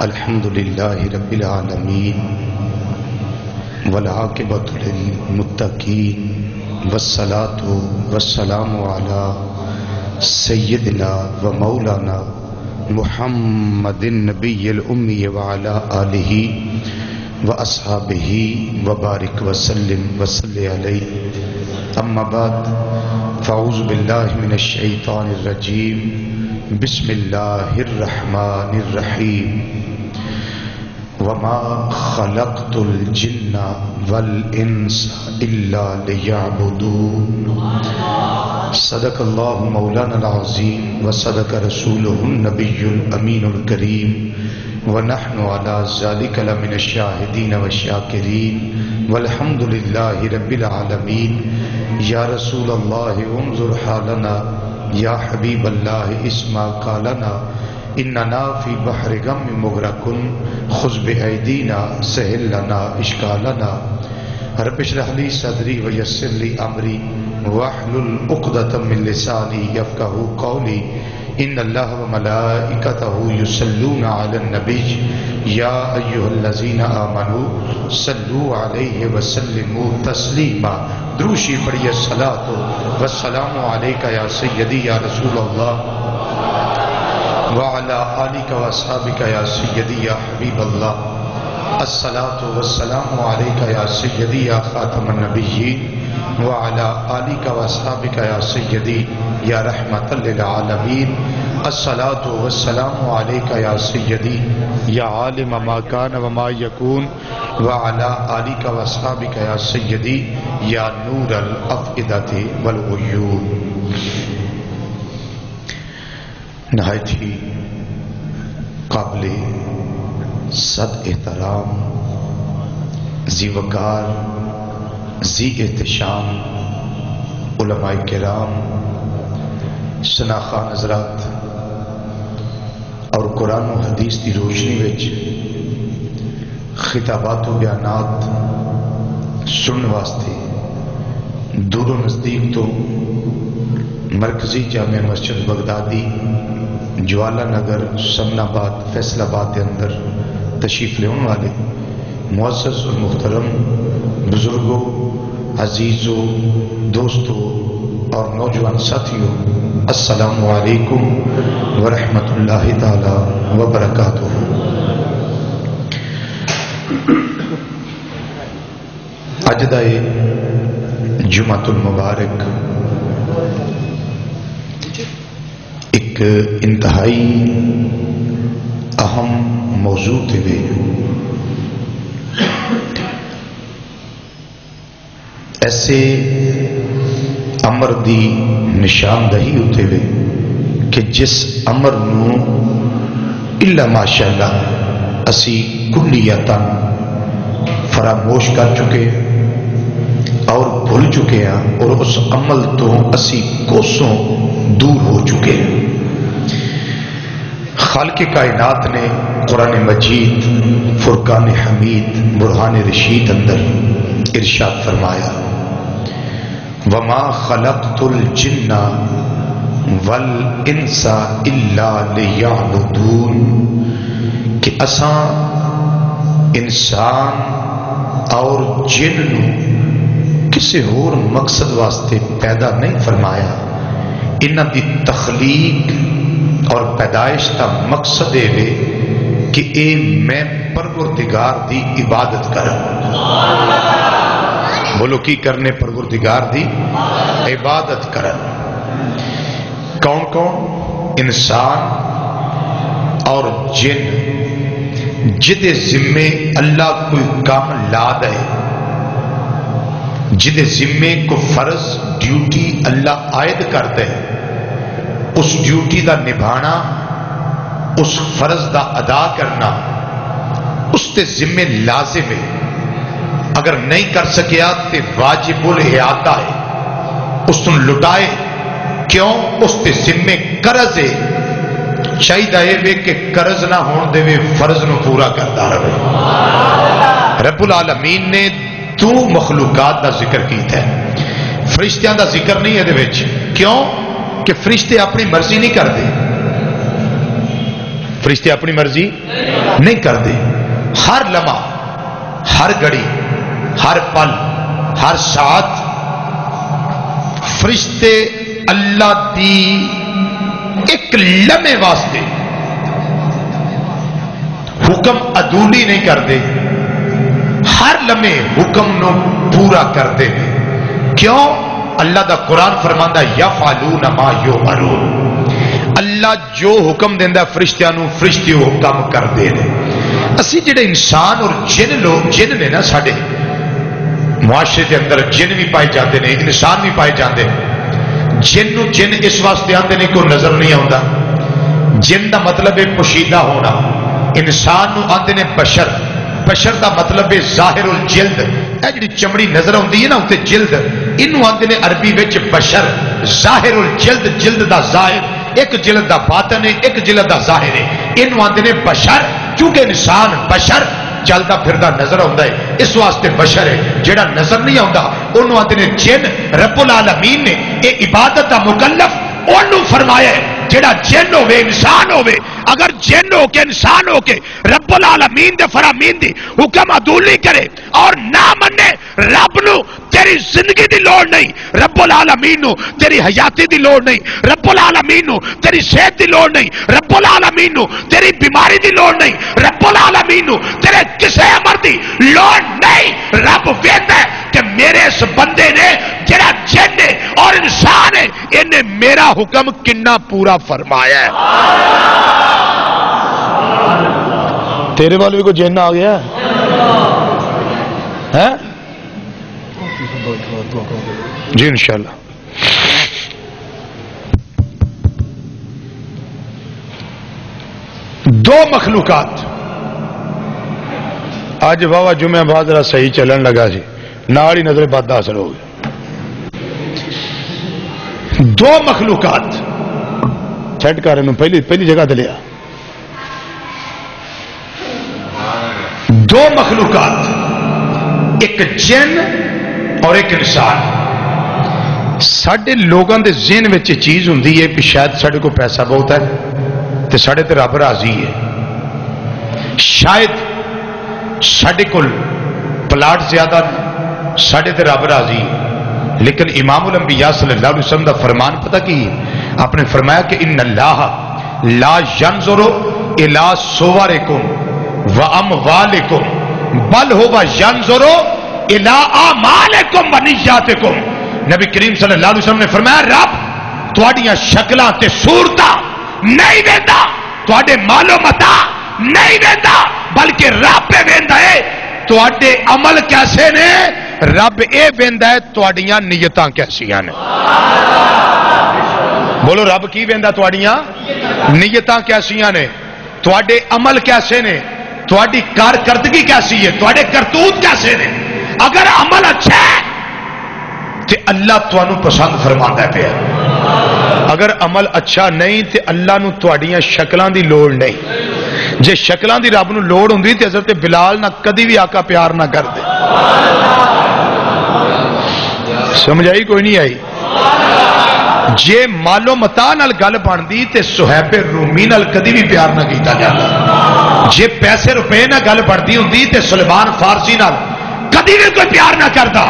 الحمد للہ رب العالمین والعاقبۃ للمتقین والصلاة والسلام علی سیدنا و مولانا محمد النبی الامی وعلی آلہ و اصحابہ وبارک وسلم وصلی علیہ اما بعد فاعوذ باللہ من الشیطان الرجیم بسم اللہ الرحمن الرحیم وما خلقت الجن والانس الا لیعبدون صدق اللہ مولانا العظیم وصدق رسولہ النبی الامین الکریم ونحن على ذلك لمن الشاہدین والشاکرین والحمد للہ رب العالمین یا رسول اللہ انظر حالنا یا حبیب اللہ اسمع قالنا اننا فی بحر غم مغرق خذ بایدینا سہل لنا اشکالنا رب اشرح لی صدری ویسر لی امری واحلل عقدۃ من لسانی یفقہوا قولی ان اللہ وملائکتہ یصلون علی النبی یا ایھا الذین آمنوا صلوا علیہ وسلموا تسلیما دروشی پڑھیے الصلاۃ والسلام علیک یا سیدی یا رسول اللہ وعلی آلک واصحابک یا سیدی یا حبیب اللہ الصلاۃ والسلام علیک یا سیدی یا خاتم النبیین وعلی آلک واصحابک یا سیدی یا رحمت للعالمین الصلاۃ والسلام علیک یا سیدی یا عالم ما کان وما یکون وعلی آلک واصحابک یا سیدی یا نور الافئدۃ والعیون۔ نہایت ہی قابل صد احترام، ذی وقار، ذی احتشام علماء کرام، شناخان حضرات اور قرآن و حدیث کی روشنی وچ خطابات و بیانات سننے واسطے دور و نزدیک تو مرکزی جامع مسجد بغدادی جوالا نگر سمن آباد فیصل آباد کے اندر تشریف لے والے معزز اور محترم بزرگوں، عزیزوں، دوستوں اور نوجوان ساتھیوں، السلام علیکم ورحمۃ اللہ تعالی وبرکاتہ۔ اج دا جمعۃ المبارک ایک انتہائی اہم موضوع تے وے ایسے امر دی نشاندہی ہوتے ہوئے کہ جس امر نو الا ماشاءاللہ اسی کلیتاً فراموش کر چکے اور بھول چکے ہیں اور اس عمل تو اسی کوسوں دور ہو چکے ہیں۔ خالق کائنات نے قرآن مجید فرقان حمید برہان رشید اندر ارشاد فرمایا وَمَا خَلَقْتُ الْجِنَّ وَالْإِنسَ إِلَّا لِيَعْبُدُونَ کہ اساں انسان اور جن نو کسی اور مقصد واسطے پیدا نہیں فرمایا، انہاں دی تخلیق اور پیدائش کا مقصد ہے کہ اے میں پروردگار دی عبادت کروں۔ بولو کی کرنے؟ پروردگار دی عبادت کرن۔ کون کون؟ انسان اور جن جدے ذمے اللہ کوئی کام لا دے، جدے ذمے کو فرض ڈیوٹی اللہ عائد کر دے، اس ڈیوٹی دا نبھانا، اس فرض دا ادا کرنا اس تے ذمے لازم ہے۔ اگر نہیں کر سکیا تے واجب الاعادہ ہے، اس تن لٹائے کیوں؟ اس تے ذمے قرض ہے، چاہیے وے کہ قرض نہ ہون دے وے، فرض نو پورا کرتا رہے۔ رب العالمین نے دو مخلوقات دا ذکر کیتا ہے، فرشتیاں دا ذکر نہیں ہے دے وچ۔ کیوں؟ کہ فرشتے اپنی مرضی نہیں کرتے، فرشتے اپنی مرضی نہیں کرتے. ہر لمحہ، ہر گھڑی، ہر پل، ہر ساتھ فرشتے اللہ دی ایک لمحے واسطے حکم عدولی نہیں کرتے، ہر لمحے حکم نو پورا کرتے ہیں. کیوں؟ اللہ دا قرآن فرماندا یفعلون ما یؤمرون. اللہ جو حکم دیندا فرشتیاں نو فرشتے حکم کردے نے. اسی جڑے انسان اور جن نے نا ساڈے معاشرے کے اندر جن بھی پائے جاتے ہیں، انسان بھی پائے جاتے ہیں. جن نو جن اس واسطے آتے نہیں کوئی نظر نہیں آتا. جن دا مطلب ہے پوشیدہ ہونا. انسان نو آتے نے بشر. بشر دا مطلب ہے ظاہر الجلد. اے جڑی چمڑی نظر آتی ہے نا اتنے جلد، انہوں آتے نے عربی وچ بشر. ظاہر الجلد، جلد دا ظاہر. ایک جلد دا باطن ہے، ایک جلد دا ظاہر ہے. انہوں آتے نے بشر. چونکہ انسان بشر چلتا پھردا نظر آتا ہے، اس واسطے بشر ہے. جڑا نظر نہیں آتا انہوں آتے نے جن. رب العالمین نے یہ عبادت دا مکلف انہوں فرمایا ہے جڑا جن ہوے انسان ہوے. اگر جن ہو کے انسان ہو کے رب العالمین دے فرامین دی حکم عدولی کرے اور نہ منے رب نو، تیری زندگی دی لوڑ نہیں. رب العالمین نو تیری حیاتی دی لوڑ نہیں. رب العالمین نو تیری صحت دی لوڑ نہیں. رب العالمین نو تیری بیماری دی لوڑ نہیں. رب العالمین نو تیرے کسے امر دی لوڑ نہیں. رب ویکھدا ہے کہ میرے اس بندے نے جڑا جن ہے اور انسان ہے انہیں میرا حکم کنا پورا فرمایا ہے. تیرے والے بھی کوئی جن آ گیا ہے؟ جی انشاءاللہ. دو مخلوقات آج واہ جمعہ بعد ذرا صحیح چلن لگا جی، نال ہی نظر بد حاصل ہو گئی. دو مخلوقات چھٹ کر پہلی جگہ تے لیا. دو مخلوقات، ایک جن اور ایک انسان. ساڈے لوگوں دے ذہن وچ چیز ہوندی ہے کہ شاید ساڈے کو پیسہ بہت ہے تے ساڈے تے رب راضی ہے. شاید ساڈے کول پلاٹ زیادہ نے، ساڈے تے رب راضی ہے. لیکن امام الانبیاء صلی اللہ علیہ وسلم دا فرمان پتہ کی ہے؟ آپ نے فرمایا کہ ان اللہ لا ينظر الى صورکم واموالکم بل هو ينظر الى اعمالکم ونیاتکم. نبی کریم صلی اللہ علیہ وسلم نے فرمایا رب تواڈیاں شکلاں تے صورتاں نہیں ویندا، تواڈے مال و متاع نہیں ویندا، بلکہ رب پہ ویندا ہے تواڈے عمل کیسے نے. رب اے ویندا ہے تواڈیاں نیتاں کیسیاں نے. بولو رب کی ویندا تواڈیاں نیتاں کیسیاں نے، تواڈے عمل کیسے نے، تواڈی کارکردگی کیسی ہے، تواڈے کرتوت کیسے نے. اگر عمل اچھا ہے تے اللہ تانوں پسند فرماندا پیا. اگر عمل اچھا نہیں تے اللہ نو تواڈیاں شکلاں دی لوڑ نہیں. جے شکلاں دی رب نو لوڑ ہوندی تے حضرت بلال نہ کدی بھی آقا پیار نہ کر دے. سمجھ آئی کوئی نہیں آئی؟ جے مالو متا نال گل بندی تے صہیب رومی نال کدی بھی پیار نہ کیتا جاتا. جے پیسے روپے نہ گل بنتی ہوندی تے سلمان فارسی نال کدی بھی کوئی پیار نہ کرتا.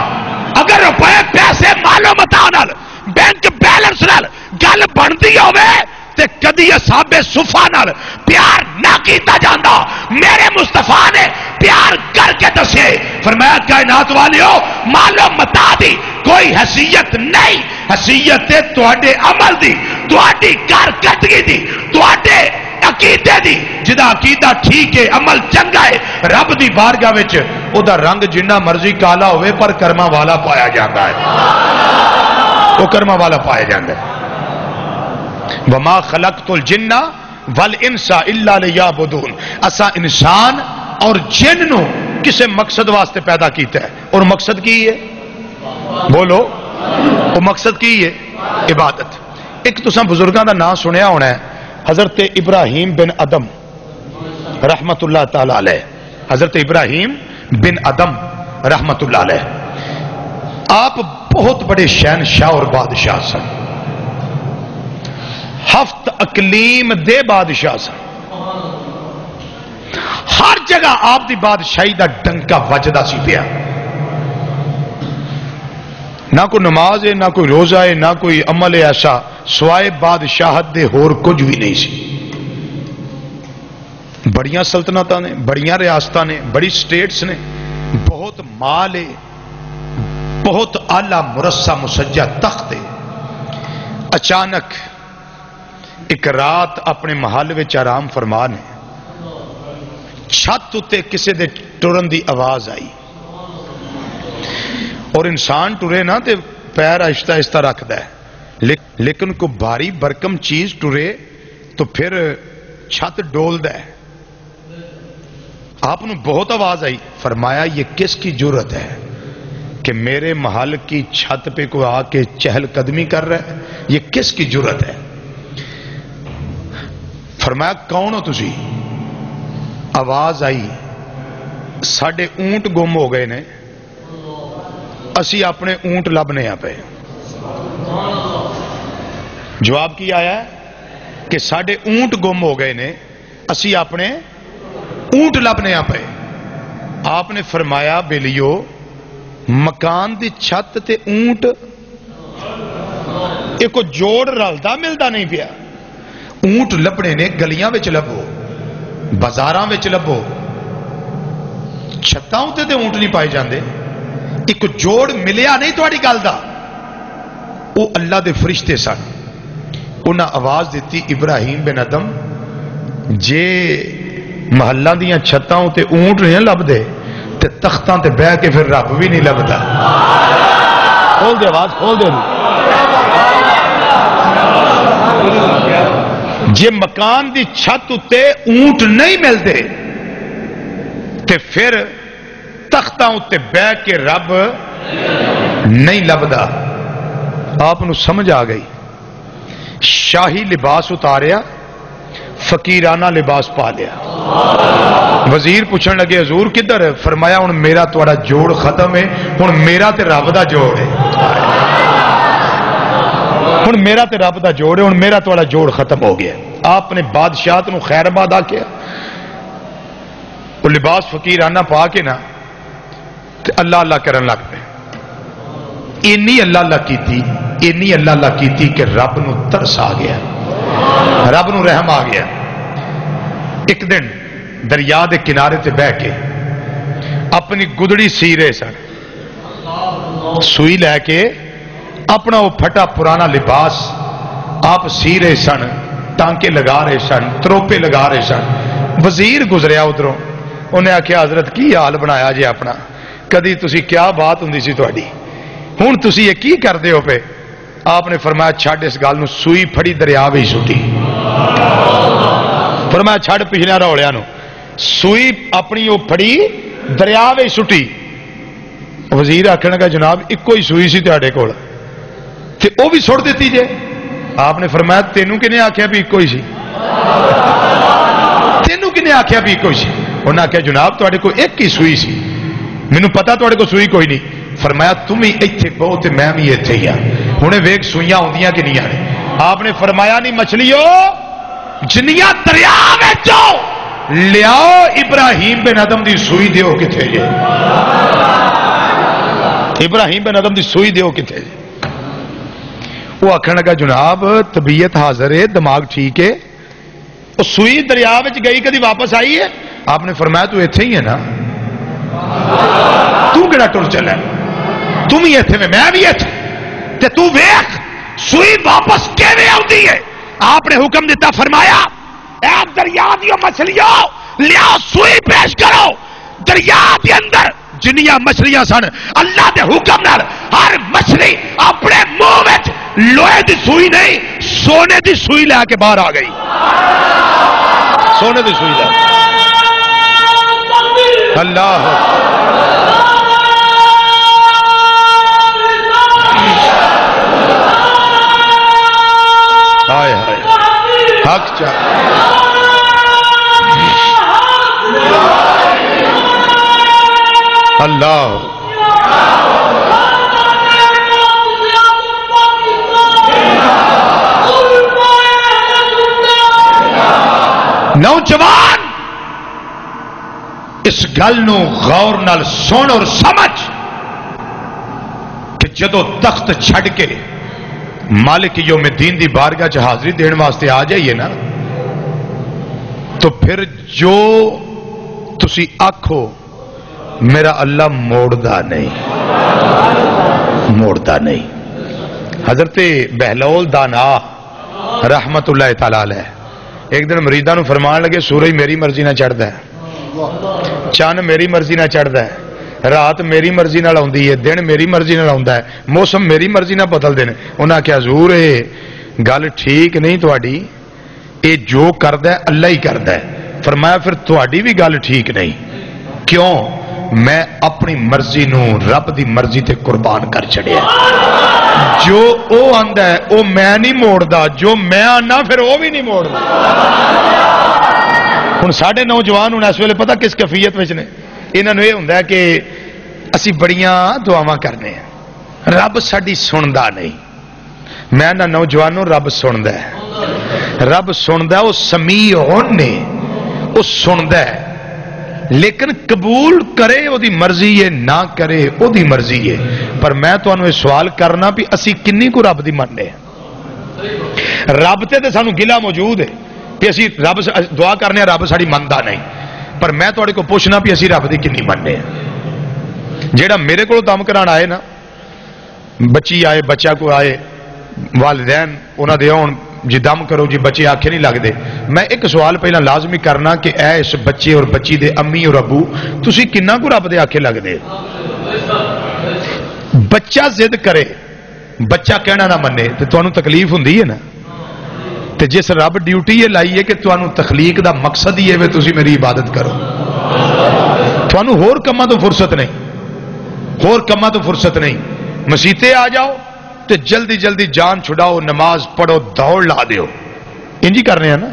اگر روپے پیسے مالو متا نال بینک بیلنس نال گل بنتی ہوے تے کدی اصحاب صفا نال پیار نہ کیتا جاندا. میرے مصطفیٰ نے پیار کر کے دسے، فرمایا کائنات والیو مالو متا دی کوئی حیثیت نہیں، حیثیت ہے تواڈے عمل دی، تواڈی کارکردگی دی، تواڈے عقیدے دی. جدا عقیدہ ٹھیک ہے، عمل چنگا ہے، رب دی بارگاہ وچ او دا رنگ جنہ مرضی کالا ہوئے پر کرما والا پایا جاتا ہے. وہ کرما والا پایا جاتا ہے. وما خلقت الجن والانس الا ليعبدون. اسا انسان اور جن نو کسے مقصد واسطے پیدا کیتا ہے، اور مقصد کی ہے؟ بولو وہ مقصد کی ہے؟ عبادت. ایک تساں بزرگاں دا نام سنیا ہونا ہے، حضرت ابراہیم بن ادم رحمت اللہ تعالی علیہ. حضرت ابراہیم بن ادم رحمت اللہ علیہ آپ بہت بڑے شہنشاہ اور بادشاہ سن. ہفت اقلیم دے بادشاہ سن. ہر جگہ آپ دی بادشاہی دا ڈنکا وجدا سی پیا. نہ کوئی نماز ہے، نہ کوئی روزہ ہے، نہ کوئی عمل ایسا سوائے بادشاہت دے ہور کچھ بھی نہیں سی. بڑیاں سلطنتاں نے، بڑیاں ریاستاں نے، بڑی سٹیٹس نے، بہت مال ہے، بہت اعلیٰ مرصع مسجع تخت ہے. اچانک ایک رات اپنے محل وچ آرام فرما نے چھت اتے کسے دے ٹرن دی آواز آئی. اور انسان ٹرے نا تے پیر آہستہ آہستہ رکھدا ہے، لیکن کو بھاری برکم چیز ٹرے تو پھر چھت ڈولدا ہے. آپ نے بہت آواز آئی. فرمایا یہ کس کی جرت ہے کہ میرے محل کی چھت پہ کوئی آ کے چہل قدمی کر رہا ہے؟ یہ کس کی جرت ہے؟ فرمایا کون ہو تسی؟ آواز آئی ساڈے اونٹ گم ہو گئے نے، اسی اپنے اونٹ لبنے آ پے. جواب کی آیا ہے کہ ساڈے اونٹ گم ہو گئے نے، اسی اپنے اونٹ لبنے آ پے. آپ نے فرمایا بیلیو مکان دی چھت تے اونٹ ایک جوڑ رلدا ملدا نہیں پیا. اونٹ لبنے نے گلیاں وچ لبو، بازاراں وچ لبو، چھتاں تے تے اونٹ نہیں پائے جاندے. ایک جوڑ ملیا نہیں تہاڈی گل دا. وہ اللہ دے فرشتے سن. انہاں آواز دیتی ابراہیم بن ادم جے محلہ دیاں چھتاں تے اونٹ نہیں لبدے تے تختاں تے بہ کے پھر رب بھی نہیں لبدا. کھول دے آواز، کھول دے. جے مکان دی چھت اتے اونٹ نہیں ملتے تے پھر تختاں اتے بہ کے رب نہیں لبدا. آپ نو سمجھ آ گئی. شاہی لباس اتاریا، فقیرانہ لباس پا لیا. وزیر پوچھن لگے حضور کدھر ہے؟ فرمایا ہن میرا تہاڈا جوڑ ختم ہے، ہن میرا تے رب دا جوڑ ہے. ہن میرا تے رب دا جوڑ ہے، ہن میرا تہاڈا جوڑ ختم ہو گیا. آپ نے بادشاہت نو خیر آباد آکھیا. وہ لباس فقیرانہ پا کے نا تے اللہ اللہ کرن لگ پے. اینی اللہ اللہ کیتی، اینی اللہ اللہ کیتی کہ رب نو ترس آ گیا، رب نو رحم آ گیا. ایک دن دریا دے کنارے تے بہ کے اپنی گدڑی سی رہے سن. سوئی لے کے اپنا وہ پھٹا پرانا لباس آپ سی رہے سن، ٹانکے لگا رہے سن، تروپے لگا رہے سن. وزیر گزریا ادھروں، انہیں آخیا حضرت کی حال بنایا جی اپنا، کدی تسی کیا بات ہوں سی تہاڈی، ہوں تسی یہ کی کردے ہو پے؟ آپ نے فرمایا چھڈ اس گل نو، سوئی پھڑی دریا وچ سٹی. فرمایا چھڈ پچھلے رولیاں نو، سوئی اپنی وہ پھڑی دریا وچ سٹی. وزیر آخر لگا جناب ایکو ہی سوئی سی تہاڈے کول تے وہ بھی سٹ دیتی جے. آپ نے فرمایا تینوں کنے آخیا بھی ایکو ہی سی؟ تینوں کنے آخیا بھی ایکو ہی سی؟ انہاں آخیا جناب تہاڈے کول ایک ہی سوئی سی، مینوں پتا تہاڈے کول سوئی کوئی نہیں. فرمایا تم ہی ایتھے بہو تے میں بھی ایتھے ہی ہاں، ہنے ویکھ سوئیاں ہوندیاں کنیاں نے. آپ نے فرمایا نہیں مچھلیو جنیاں دریا وچوں لیاؤ ابراہیم بن ادم دی سوئی دیو کتھے جے؟ ابراہیم بن ادم دی سوئی دیو کتھے جے؟ وہ آخر لگا جناب طبیعت حاضر ہے، دماغ ٹھیک ہے. وہ سوئی دریا وچ گئی کدی واپس آئی ہے؟ آپ نے فرمایا تو ایتھے ہی ہے نا، تو کیڑا ٹر چلا ہے؟ تم ہی ایتھے میں بھی ایتھے تے تو ویکھ سوئی واپس کیویں آندی ہے. آپ نے حکم دیتا، فرمایا اے دریا دیو مچھلیوں لیاؤ سوئی پیش کرو. دریا دے اندر جنیاں مچھلیاں سن اللہ دے حکم نال ہر مچھلی اپنے منہ وچ لوہے دی سوئی نہیں سونے دی سوئی لے کے باہر آ گئی. سونے دی سوئی لے. اللہ ہائے ہائے حق چاہ. اللہ نوجوان اس گل نو غور نال سن اور سمجھ کہ جدو تخت چھڑ کے مالک یوم الدین دی بارگاہ چ حاضری دین واسطے آ جائیے نا تو پھر جو تسی آکھو میرا اللہ موڑدا نہیں حضرت بہلول دانا رحمت اللہ تعالی علیہ ایک دن مریداں نو فرمان لگے سورج میری مرضی نہ چڑھدا ہے چاند میری مرضی نہ چڑھدا ہے رات میری مرضی نال آندی ہے دن میری مرضی نال آندا ہے موسم میری مرضی نال بدلدے نے انہاں کہیا حضور اے گل ٹھیک نہیں تہاڈی اے جو کردا ہے اللہ ہی کردا ہے فرمایا پھر تہاڈی بھی گل ٹھیک نہیں کیوں میں اپنی مرضی نو رب دی مرضی تے قربان کر چھڑیا جو او آندا ہے او میں نہیں موڑدا جو میں آنا پھر او بھی نہیں موڑدا ہن ساڈے نوجوان ہن اس ویلے پتہ کس کیفیت وچ نے انہاں نوں یہ ہوندا ہے کہ اسی بڑیاں دعاواں کرنے ہیں رب ساڈی سندا نہیں میں نہ نوجوانوں رب سندا ہے او سمیع نے او سندا ہے لیکن قبول کرے او دی مرضی ہے نہ کرے او دی مرضی ہے پر میں تانوں یہ سوال کرنا بھی اسی کنی کو رب دی مننے رب تے سانوں گلا موجود ہے کہ اسی رب دعا کرنے رب ساڈی مندا نہیں پر میں تھوڑے کو پوچھنا بھی اسی رب دی کنی مننے جیڑا میرے کو دم کران آئے نا بچی آئے بچہ کو آئے والدین انہاں دے آن جی دم کرو جی بچے آنکھیں نہیں لگ دے میں ایک سوال پہلا لازمی کرنا کہ اے اس بچے اور بچی دے امی اور ابو تسی کنہ کو رب دے آنکھیں لگ دے بچہ ضد کرے بچہ کہنا نہ منے تو تانوں تکلیف ہوندی ہے نا تے جس رب ڈیوٹی یہ لائی ہے کہ تانوں تخلیق دا مقصد ہی ہے وے تسی میری عبادت کرو تانوں ہور کماں تو فرصت نہیں مسیتے آ جاؤ تے جلدی جلدی جان چھڑاؤ نماز پڑھو دوڑ لا دیو انجی کرنے ہیں نا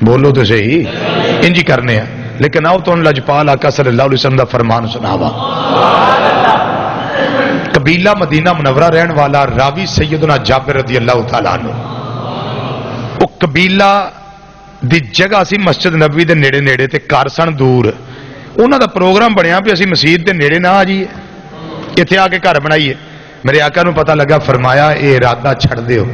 بولو تو صحیح انجی کرنے ہیں لیکن آؤ تو ان لجپال آقا صلی اللہ علیہ وسلم دا فرمان سناوا قبیلہ مدینہ منورہ رہن والا راوی سیدنا جابر رضی اللہ تعالیٰ عنہ وہ قبیلہ دی جگہ سی مسجد نبوی دے نیڑے نیڑے تے کارسن دور انہاں دا پروگرام بنیا پہ اسی مسجد دے نیڑے نہ آ جائیے اتنے آ کے گھر بنائیے میرے آقا نو پتہ لگا فرمایا اے ارادہ چھڑ دیو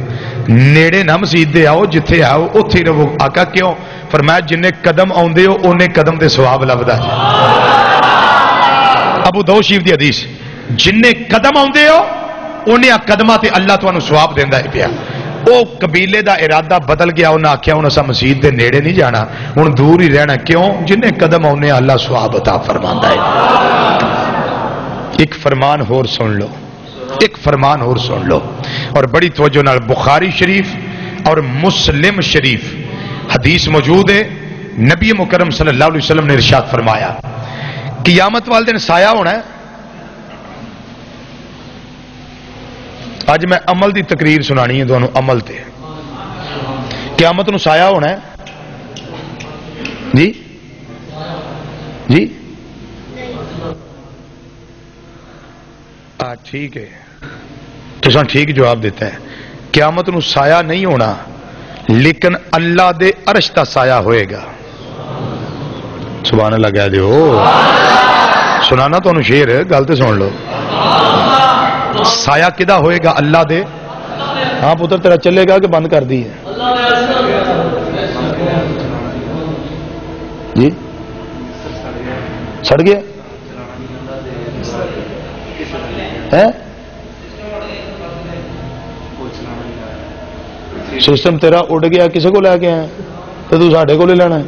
نیڑے نہ مسجد دے آؤ جتھے آؤ اتھے رہو آقا کیوں فرمایا جن قدم آندے ہو اونے قدم دے ثواب لبدا ہے ابو داؤد شریف دی حدیث جن قدم آندے ہو اونے قدماں تے اللہ تانوں ثواب دیندا ہے پیا او قبیلے دا ارادہ بدل گیا انہاں آکھیا ہن اساں مسجد دے نیڑے نہیں جانا ہن دور ہی رہنا کیوں جن قدم آنے اللہ ثواب عطا فرماندا ہے ایک فرمان ہور سن لو اور بڑی توجہ نال بخاری شریف اور مسلم شریف حدیث موجود ہے نبی مکرم صلی اللہ علیہ وسلم نے ارشاد فرمایا قیامت والے دن سایہ ہونا ہے آج میں عمل دی تقریر سنانی ہے دونوں عمل تے قیامت نو سایہ ہونا ہے جی ٹھیک ہے تو ٹھیک جواب دیتا ہے قیامت نو سایہ نہیں ہونا لیکن اللہ دے عرش دا سایہ ہوئے گا سبحان اللہ کہہ دیو سنانا تو انہوں شیر ہے گل تے سن لو سایہ کدا ہوئے گا اللہ دے ہاں پتر تیرا چلے گا کہ بند کر دی ہے جی سڑ گیا سسٹم تیرا اڑ گیا کسی کو لے کے آیا تو ساڈے کو لینا ہے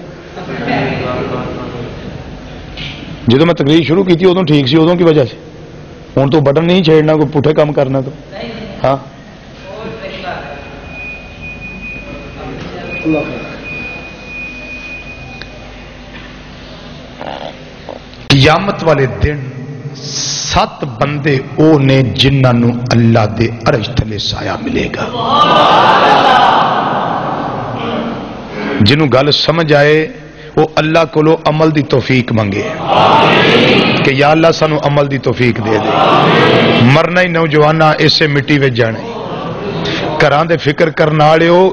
جدو میں تقریر شروع کی تھی ادو ٹھیک سی ادو کی وجہ سے ہوں تو بٹن نہیں چھیڑنا کوئی پٹھے کام کرنا تو ہاں قیامت والے دن 7 بندے او نے جنہاں نو اللہ دے عرش تلے سایہ ملے گا جنہوں گل سمجھ آئے وہ اللہ کو لو عمل دی توفیق منگے کہ یا اللہ سانو عمل دی توفیق دے دے مرنا ہی نوجوانہ اسے مٹی وچ جانا گھراں دے فکر کرنا لیو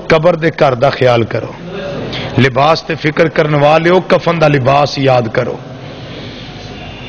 قبر دے گھر دا خیال کرو لباس تے فکر کرنے والے کفن دا لباس یاد کرو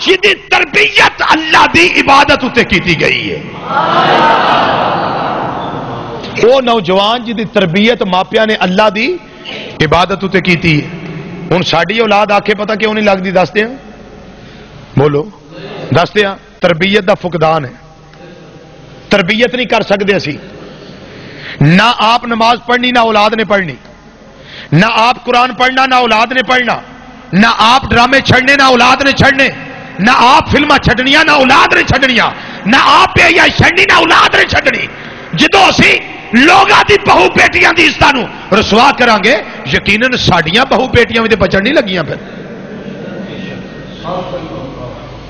جدی تربیت اللہ دی عبادت اتے کیتی گئی ہے. وہ نوجوان جدی تربیت ماپیا نے اللہ دی عبادت اتے کیتی ہے. ہن ساڈی اولاد آکھے پتہ کیوں نہیں لگدی؟ دس دیاں، بولو دس دیاں. تربیت دا فقدان ہے. تربیت نہیں کر سکتے اسی. نہ آپ نماز پڑھنی نہ اولاد نے پڑھنی، نہ آپ قرآن پڑھنا نہ اولاد نے پڑھنا، نہ آپ ڈرامے چھڑنے نہ اولاد نے چھڑنے، نہ آپ فلمیں چھڈنیاں نہ اولاد نے چھڈنیاں، نہ آپ پہ یا چھڑنی نہ اولاد نے چھڈنی. جدو اسی لوگاں دی بہو بیٹیاں دی عزت نو رسوا کران گے، یقیناً ساڈیاں بہو بیٹیاں وچ بچن نہیں لگیاں. پھر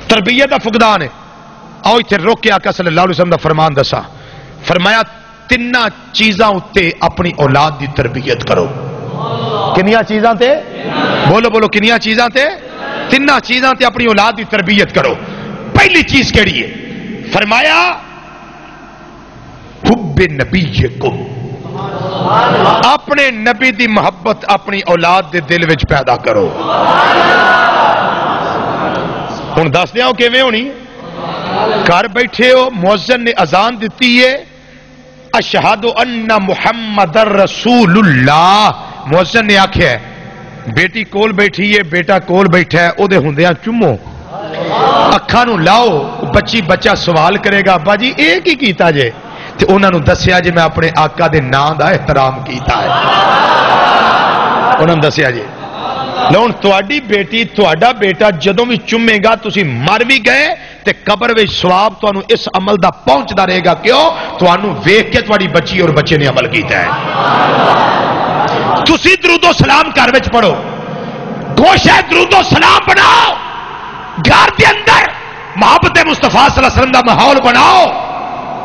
تربیت دا فقدان ہے. آؤ اتنے روک کے آقا صلی اللہ علیہ وسلم دا فرمان دسا. فرمایا تینا چیزاں اتے اپنی اولاد دی تربیت کرو. کنیاں چیزاں تے؟ بولو بولو کنیاں چیزاں تے؟ تینا چیزاں تے اپنی اولاد دی تربیت کرو. پہلی چیز کیڑی ہے؟ فرمایا حب نبیکم، اپنے نبی دی محبت اپنی اولاد دے دل وچ پیدا کرو. ہن دس دیاں کیویں ہونی؟ گھر بیٹھے ہو، مؤذن نے اذان دیتی ہے اشہد ان محمد رسول اللہ، مؤذن نے آکھیا ہے بیٹی کول بیٹھی ہے، بیٹا کول بیٹھا ہے، او دے ہوندیاں چمو، اکھاں نو لاؤ. بچی بچہ سوال کرے گا ابا جی اے کی کیتا جے؟ تے انہاں نو دسیا جی میں اپنے آقا دے نام دا احترام کیتا ہے. انہاں نو دسیا جی لون تواڈی بیٹی تواڈا بیٹا جدوں بھی چومے گا تسی مر بھی گئے تے قبر وچ ثواب تانوں اس عمل دا پہنچدا رہے گا. کیوں؟ تانوں ویکھ کے تواڈی بچی اور بچے نے عمل کیتا ہے. تسی درود و سلام گھر وچ پڑھو، کوشش درود و سلام بناؤ، گھر دے اندر محبت مصطفیٰ صلی اللہ علیہ وسلم دا ماحول بناؤ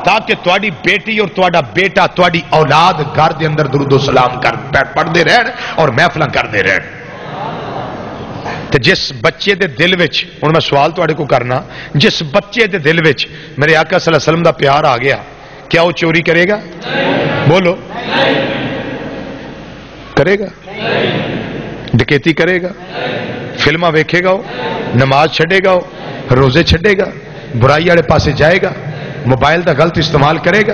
تاکہ تواڈی بیٹی اور تواڈا بیٹا تواڈی اولاد گھر دے اندر درود و سلام کر پڑھدے رہن اور محفلاں کردے رہن. تے جس بچے دے دل وچ، ہن میں سوال تواڈے کو کرنا، جس بچے دے دل وچ میرے آقا صلی اللہ علیہ وسلم دا پیار آ گیا، کیا وہ چوری کرے گا؟ بولو کرے گا؟ ڈکیتی کرے گا؟ فلماں ویکھے گا؟ نماز چھڈے گا؟ روزے چھڈے گا؟ برائی والے پاسے جائے گا؟ موبائل دا غلط استعمال کرے گا؟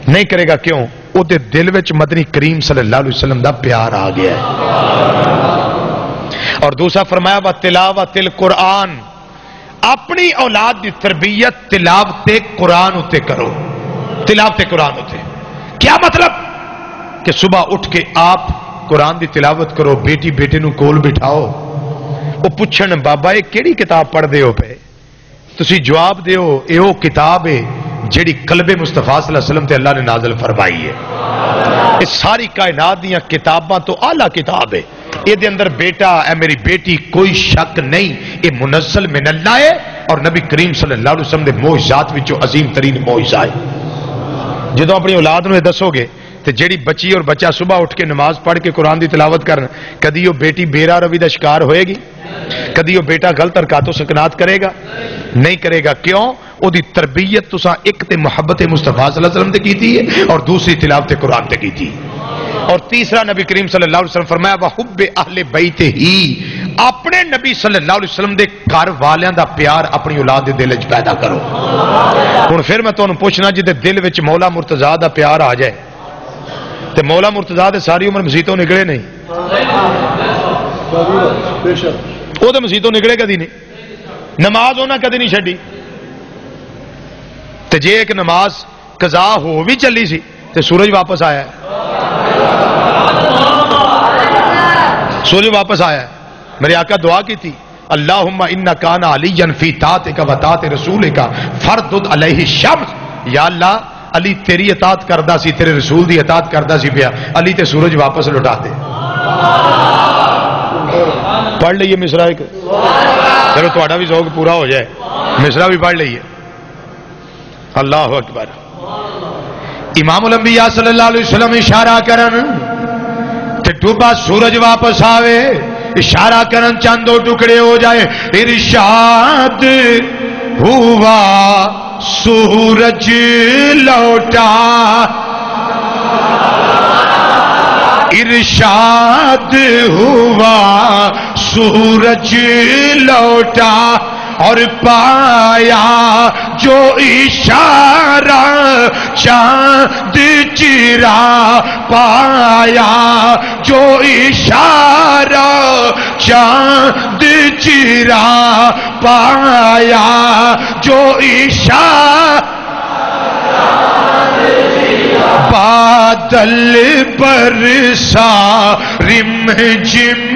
نہیں کرے گا. کیوں؟ وہ دے دل وچ مدنی کریم صلی اللہ علیہ وسلم دا پیار آ گیا ہے. اور دوسرا فرمایا و تلاوت القرآن، اپنی اولاد دی تربیت تلاوت قرآن اتے کرو. تلاوت قرآن اتے کیا مطلب؟ کہ صبح اٹھ کے آپ قرآن دی تلاوت کرو، بیٹی بیٹے نو کول بٹھاؤ، وہ پوچھن بابا یہ کیڑی کتاب پڑھ دے ہو پہ؟ تسی جواب دیو اے او کتاب ہے جیڑی قلب مصطفیٰ صلی اللہ علیہ وسلم تے اللہ نے نازل فرمائی ہے. اس ساری کائنات دیاں کتاباں تو اعلیٰ کتاب ہے. یہ دے اندر بیٹا اے میری بیٹی کوئی شک نہیں، یہ منزل من اللہ ہے اور نبی کریم صلی اللہ علیہ وسلم دے معجزات وچوں عظیم ترین معجزہ ہے. جدوں اپنی اولاد نو دسو گے تے جیڑی بچی اور بچہ صبح اٹھ کے نماز پڑھ کے قرآن دی تلاوت کرن، کدی وہ بیٹی بیرا روی دا شکار ہوئے گی؟ کدی وہ بیٹا غلط حرکات و سکنات کرے گا؟ نہیں کرے گا. کیوں؟ وہ دی تربیت تساں ایک تے محبت مصطفیٰ صلی اللہ علیہ وسلم تے کیتی ہے اور دوسری تلاوت قرآن تے کیتی. اور تیسرا نبی کریم صلی اللہ علیہ وسلم فرمایا وحب اہل بیت ہی، اپنے نبی صلی اللہ علیہ وسلم دے گھر والیاں دا پیار اپنی اولاد دے دل وچ پیدا کرو. ہن پھر میں تانوں پوچھنا جے دے دل وچ مولا مرتضیٰ دا پیار آ جائے تے مولا مرتضیٰ دے ساری عمر مسیتوں نکلے نہیں؟ وہ تو مسیتوں نکلے کدی نہیں، نماز انہاں کدی نہیں چھڈی. تے جے ایک نماز قضا ہو بھی چلی سی تے سورج واپس آیا ہے، سورج واپس آیا ہے. میرے آقا دعا کی تھی اللہم انا کان علیا فی طاعتک و طاعت رسولک فردد علیہ الشمس، یا اللہ علی تیری اطاعت کردا سی، تیرے رسول دی اطاعت کردا سی پیا، علی تے سورج واپس لوٹا دے. پڑھ لئیے مصرع ایک، چلو تھوڑا بھی ذوق پورا ہو جائے، مصرع بھی پڑھ لئیے. اللہ اکبر. امام الانبیاء صلی اللہ علیہ وسلم اشارہ کرن تے ڈوبا سورج واپس آوے، اشارہ کرن چند دو ٹکڑے ہو جائے. ارشاد ہوا سورج لوٹا، ارشاد ہوا سورج لوٹا اور پایا جو اشارہ چاند چرا پایا جو اشارہ چاند چرا پایا جو اشارہ بادل برسا رم جم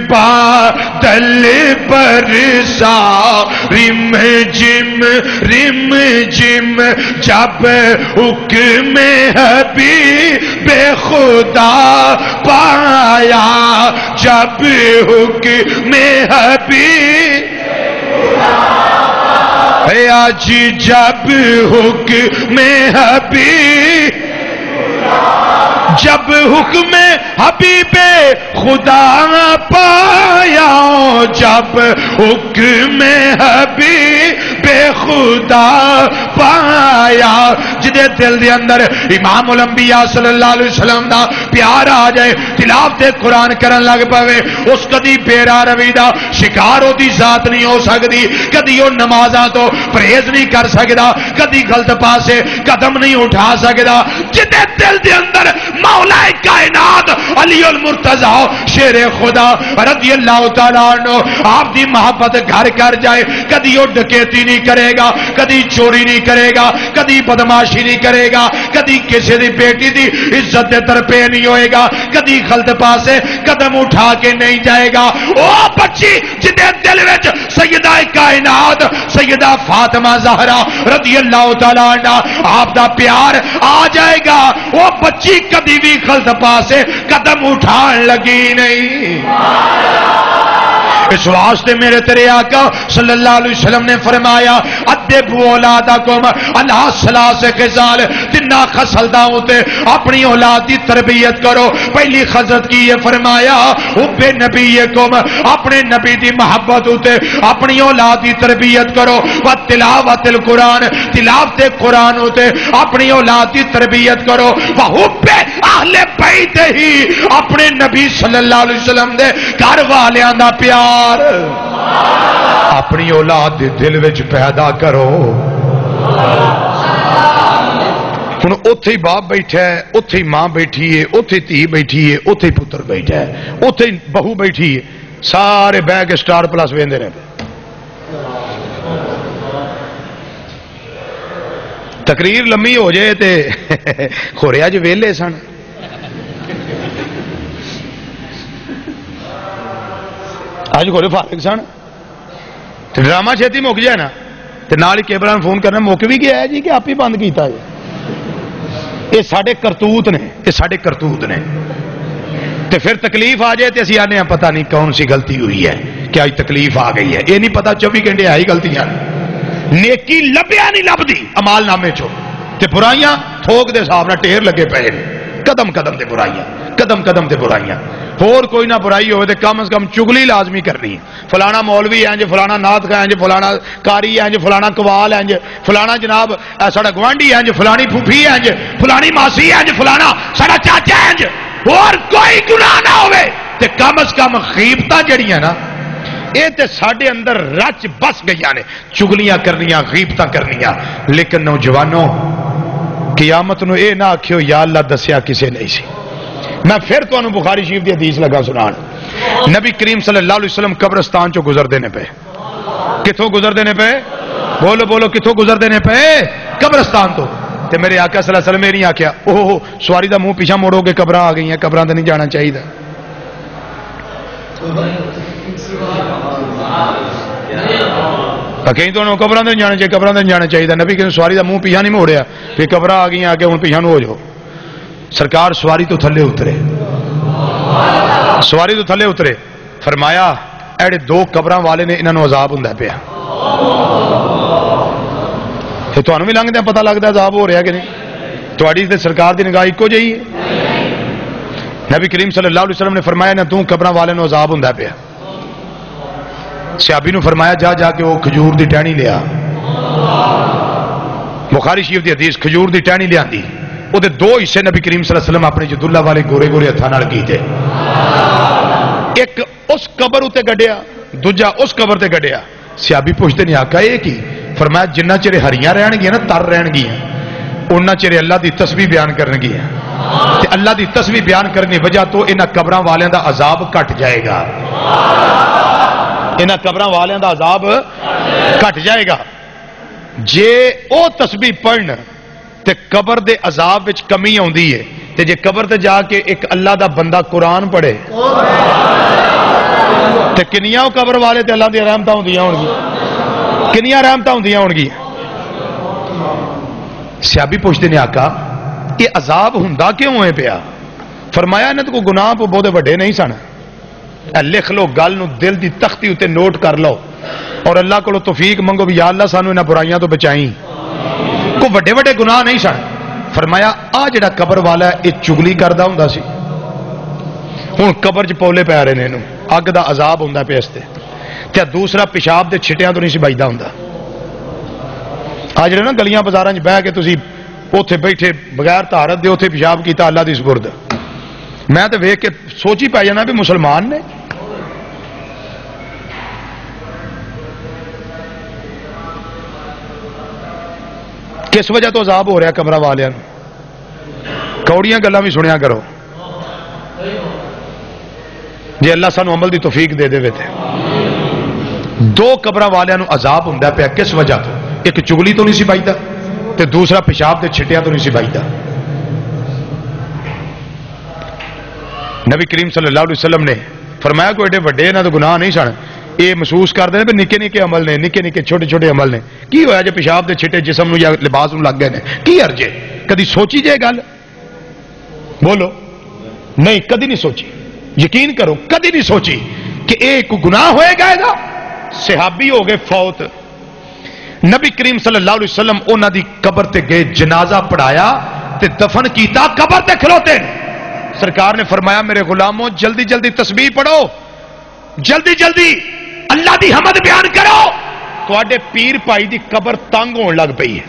بادل برسا رم جم جب حکم حبیب خدا پایا جب حکم حبیب آج جب حکم حبیب جب حکم حبیب خدا پایا جب حکم حبیب خدا پایا جدے دل دے اندر امام الانبیاء صلی اللہ علیہ وسلم دا پیار آ جائے تلاوت قرآن کرن لگ پوے اس کدی پیرا روی دا شکار دی ذات نہیں ہو سکتی کدی وہ نمازاں تو پرہیز نہیں کر سکتا کدی غلط پاسے قدم نہیں اٹھا سکتا جدے دل دے اندر مولا کائنات علی المرتضی شیر خدا رضی اللہ تعالیٰ عنہ آپ دی محبت گھر کر جائے کدی وہ ڈکیتی نہیں کرے گا کدی چوری نہیں کرے گا کدی بدماشی نہیں کرے گا کدی کسی دی بیٹی دی عزت دے طرفے نہیں ہوئے گا کدی غلط پاسے قدم اٹھا کے نہیں جائے گا او بچی جدے دل وچ سیدہ کائنات سیدہ فاطمہ زہرا رضی اللہ تعالیٰ عنہ آپ دا پیار آ جائے گا وہ بچی کدی بھی غلط پاسے قدم اٹھان لگی نہیں اس واسطے میرے تیرے آقا صلی اللہ علیہ وسلم نے فرمایا ادبوا اولادکم علی ثلاث خصال تین خصلتاں تے اپنی اولاد کی تربیت کرو پہلی خصلت کی یہ فرمایا حب نبیکم اپنے نبی دی محبت تے اپنی اولاد کی تربیت کرو وتلاوت القرآن تلاوت قرآن تے اپنی اولاد کی تربیت کرو وحب اہل بیت ہی اپنے نبی صلی اللہ علیہ وسلم دے گھر والیاں دا پیار اپنی اولاد دے دل وچ پیدا کرو ہن اوتھے ہی باپ بیٹھا ہے اوتھے ہی ماں بیٹھی ہے اوتھے دھی بیٹھی ہے اوتھے پتر بیٹھا ہے اوتھے بہو بیٹھی ہے سارے بہ کے سٹار پلس ویندے نے تقریر لمبی ہو جائے تے خوریا جو ویلے سن آج گھوڑے فارغ سن ڈرامہ چھتی مک جائے نا تو نال ہی کیبل فون کرنا مک بھی گیا ہے جی کہ آپ ہی بند کیتا ہے یہ سارے کرتوت نے یہ سارے کرتوت نے تو پھر تکلیف آ جائے تو اسی آنے ہیں پتہ نہیں کون سی غلطی ہوئی ہے کیا تکلیف آ گئی ہے یہ نہیں پتا 24 گھنٹے آئی غلطیاں نیکی لبیا نہیں لبدی امال نامے چو تے برائیاں تھوک دے صاحب نہ ٹھیر لگے پے قدم قدم تے برائیاں قدم قدم تے برائیاں اور کوئی نہ برائی ہوئے تے کم از کم چگلی لازمی کرنی ہے فلانا مولوی ہے جی فلانا نعت کا ہے جی فلانا کاری ہے جی فلانا قوال ہے جی فلانا جناب ساڑا گوانڈی ہے جی فلانی پھوپھی ہے جی فلانی ماسی ہے جی فلانا ساڑا چاچا ہے جی اور کوئی گناہ نہ ہوئے تے کم از کم غیبتاں جڑیاں نا اے تے ساڑے اندر رچ بس گئیاں نے چگلیاں کرنیاں غیبتاں کرنیاں لیکن نوجوانوں قیامت نو اے نہ آکھیو یا اللہ دسیا کسے نہیں سی میں پھر تو انہوں بخاری شریف دی حدیث لگا سنان نبی کریم صلی اللہ علیہ وسلم قبرستان چو گزر دینے پہ کتھوں گزر دینے پہ بولو بولو کتھوں گزر دینے پہ قبرستان تو تے میرے آقا صلی اللہ علیہ وسلم میں نہیں آکھیا اوہ سواری دا منہ پیچھا موڑو گے قبراں آ گئی ہیں قبراں تے نہیں جانا چاہیے کہیں تو انہوں قبراں تے نہیں جانا چاہیے قبراں تے نہیں جانا چاہیے نبی کہ سواری دا منہ پیچھا نہیں موڑیا پھر قبراں آ گئی ہیں آگے ہن پیچھا نو ہو جاؤ سرکار سواری تو تھلے اترے سواری تو تھلے اترے فرمایا ایڑے دو قبراں والے نے انہوں عذاب ہوندا پیا تے تانوں بھی لنگدے پتہ لگدا عذاب ہو رہا کہ نہیں تہاڈی تے سرکار دی نگاہ اکو جہی ہے نبی کریم صلی اللہ علیہ وسلم نے فرمایا نہ تو قبراں والے نوں عذاب ہوندا پیا صحابی نو فرمایا جا جا کے وہ کھجور دی ٹہنی لیا بخاری شریف دی حدیث کھجور دی ٹہنی لیاندی وہ دو حصے نبی کریم صلی اللہ علیہ وسلم اپنے جد اللہ والے گورے گورے ہتھاں نال کیتے ایک اس قبر اتے گڈیا دوجا اس قبر تے گڈیا. صحابی پوچھتے نہیں آقا یہ کی؟ فرمایا جنہ چرے ہریاں رہن گیا نا تر رہن گیا انہاں چرے اللہ دی تسبیح بیان کرن گیا تے اللہ دی تسبیح بیان کرنے وجہ تو انہاں قبراں والیاں دا عذاب کٹ جائے گا. انہاں قبراں والیاں دا عذاب کٹ جائے گا. جے او تسبیح پڑھن تے قبر دے عذاب وچ کمی آندی ہے تے جے قبر تے جا کے ایک اللہ دا بندہ قرآن پڑھے تے کنیاں قبر والے تے اللہ دی رحمتاں ہوندیاں ہون گی کنیاں رحمتاں ہوندیاں ہون گی. صحابی پوچھتے نے آقا یہ عذاب ہوندا کیوں ہے پیا؟ فرمایا انہاں تے کوئی گناہ بہت وڈے نہیں سن. لکھ لو گل نو دل دی تختی اتے نوٹ کر لو اور اللہ کو توفیق منگو بھی یا اللہ سانو انہاں برائیاں تو بچائیں. کوئی وڈے وڈے گناہ نہیں سن. فرمایا آ جڑا قبر والا ہے یہ چگلی کردا ہوندا سی ہن قبر چ پولے پی رہے نے اگ دا عذاب ہوندا پیا اس تے دوسرا پیشاب دے چھٹیاں تو نہیں سی بچدا ہوندا. آ جڑے نا گلیاں بازاراں چ بہ کے تسی اوتھے بیٹھے بغیر طہارت دے اوتھے پیشاب کیتا اللہ دی سپرد. میں تے ویکھ کے سوچی پی جانا بھی مسلمان نے. کس وجہ تو عذاب ہو رہا قبر والے کوڑیاں گلاں بھی سنیا کرو جی اللہ سانو عمل دی توفیق دے دے تے. دو قبر والوں عذاب ہوندا پیا کس وجہ تو؟ ایک چگلی تو نہیں سی بچدا تے دوسرا پیشاب دے چھٹیاں تو نہیں سی بچدا. نبی کریم صلی اللہ علیہ وسلم نے فرمایا کوئی ایڈے وڈے نہ تو گناہ نہیں سن یہ محسوس کرتے ہیں نکے نکے عمل نے نکے نکے چھوٹے چھوٹے عمل نے. کی ہویا جے پیشاب دے چھٹے جسم نو یا لباس نو لگ گئے نے کی ارجے؟ کدی سوچی جے گل؟ بولو نہیں کدی نہیں سوچی. یقین کرو کدی نہیں سوچی کہ ایک گناہ ہوئے گا ایدہ. صحابی ہو گئے فوت. نبی کریم صلی اللہ علیہ وسلم انہاں دی قبر تے گئے جنازہ پڑھایا تے دفن کیتا قبر تے کھلوتے. سرکار نے فرمایا میرے غلاموں جلدی جلدی تسبیح پڑھو جلدی جلدی اللہ دی حمد بیان کرو. تواڈے پیر بھائی دی قبر تنگ ہون لگ پئی ہے.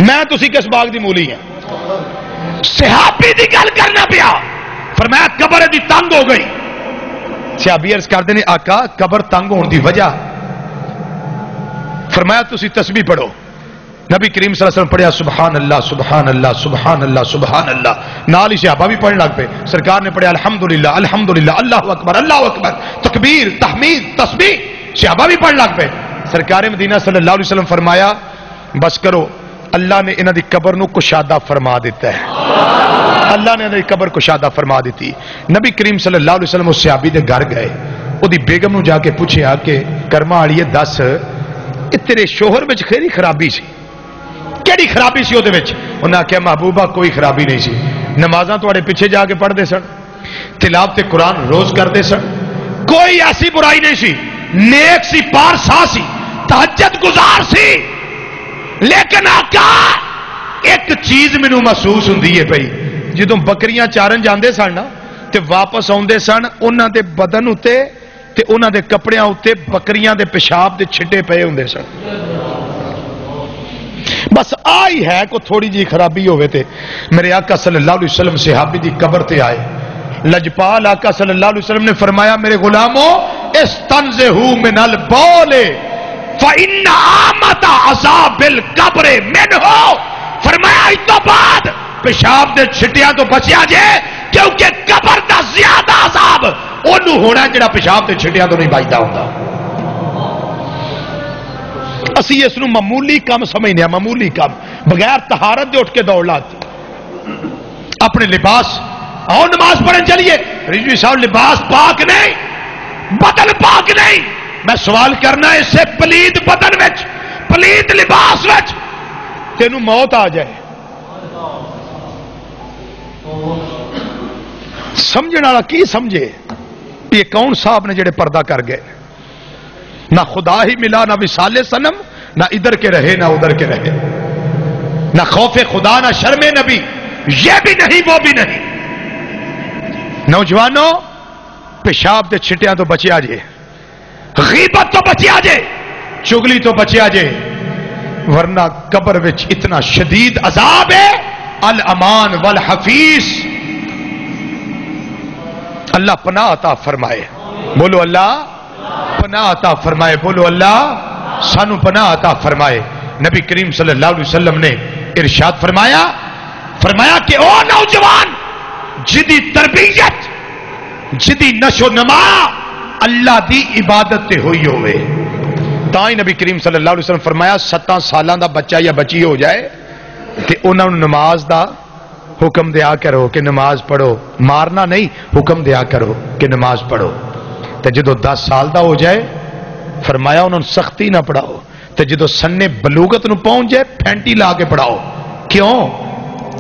میں تسی کس باغ دی مولی ہیں صحابی دی گل کرنا پیا. فرمایا قبر دی تنگ ہو گئی. صحابی عرض کردے نے آقا قبر تنگ ہون دی وجہ؟ فرمایا تسی تسبیح پڑھو. نبی کریم صلی اللہ علیہ وسلم پڑھیا سبحان اللہ سبحان اللہ سبحان اللہ سبحان اللہ. نال ہی صحابہ بھی پڑھنے لگ پے. سرکار نے پڑھیا الحمدللہ الحمدللہ اللہ اکبر تکبیر تحمید تسبیح. صحابہ بھی پڑھنے لگ پے. سرکار مدینہ صلی اللہ علیہ وسلم فرمایا بس کرو اللہ نے انہاں دی قبر نو کشادہ فرما دیتا ہے. اللہ نے انہاں دی قبر کشادہ فرما دیتی. نبی کریم صلی اللہ علیہ وسلم اس صحابی دے گھر گئے. او دی بیگم نو جا کے پوچھیا کہ کرما والیے دس اے تیرے شوہر وچ خیری خرابی سی کیڑی خرابی سی او دے وچ؟ انہاں آکھیا محبوبہ کوئی خرابی نہیں سی. نمازاں تواڈے پیچھے جا کے پڑھ دے سن تلاوت قرآن روز کر دے سن کوئی ایسی برائی نہیں سی. نیک سی پارسا سی تہجد گزار سی. لیکن آقا ایک چیز مینوں محسوس ہوندی ہے پئی جدوں بکریاں چارن جاندے سن نا تے واپس آوندے سن انہاں دے بدن اتے تے انہاں دے کپڑیاں اتے بکریاں دے پیشاب دے چھٹے پئے ہوندے سن. بس آئی ہے کو تھوڑی جی خرابی ہوئے تے میرے آقا صلی اللہ علیہ وسلم صحابی دی قبر تے آئے. لجپال آقا صلی اللہ علیہ وسلم نے فرمایا میرے غلاموں استنزہو من البول فَإِنَّ آمَتَ عَذَابِ الْقَبْرِ مِنْهُ. فرمایا اس تو بعد پیشاب دے چھٹیاں تو بچیا جے کیونکہ قبر دا زیادہ عذاب انہوں ہونا جڑا پیشاب دے چھٹیاں تو نہیں بچدا ہوندا. اسی اس نو معمولی کام سمجھنے ہیں معمولی کام. بغیر طہارت دے اٹھ کے دوڑ لاتے اپنے لباس اور نماز پڑھنے چلیے. رضوی صاحب لباس پاک نہیں بدن پاک نہیں. میں سوال کرنا ہے اس سے پلید بدن وچ پلید لباس وچ تینوں موت آ جائے سمجھنے والا کی سمجھے؟ یہ کون صاحب نے جڑے پردہ کر گئے نہ خدا ہی ملا نہ وصال صنم نہ ادھر کے رہے نہ ادھر کے رہے نہ خوف خدا نہ شرم نبی یہ بھی نہیں وہ بھی نہیں. نوجوانوں پیشاب دے چھٹیاں تو بچیا جے غیبت تو بچیا جے چگلی تو بچیا جے ورنہ قبر وچ اتنا شدید عذاب ہے. الامان والحفیظ اللہ پناہ عطا فرمائے، بولو اللہ پناہ عطا فرمائے، بولو اللہ سانو پناہ عطا فرمائے۔ نبی کریم صلی اللہ علیہ وسلم نے ارشاد فرمایا کہ او نوجوان جدی تربیت جدی نشو نما اللہ دی عبادت تے ہوئی ہوئے، تائیں نبی کریم صلی اللہ علیہ وسلم فرمایا 7 سالاں دا بچہ یا بچی ہو جائے تے انہاں نوں نماز دا حکم دیا کرو کہ نماز پڑھو، مارنا نہیں، حکم دیا کرو کہ نماز پڑھو۔ تے جدو 10 سال دا ہو جائے فرمایا انہوں نے سختی نہ پڑھاؤ، تے جدو سنے بلوغت نو پہنچ جائے پھینٹی لا کے پڑھاؤ۔ کیوں؟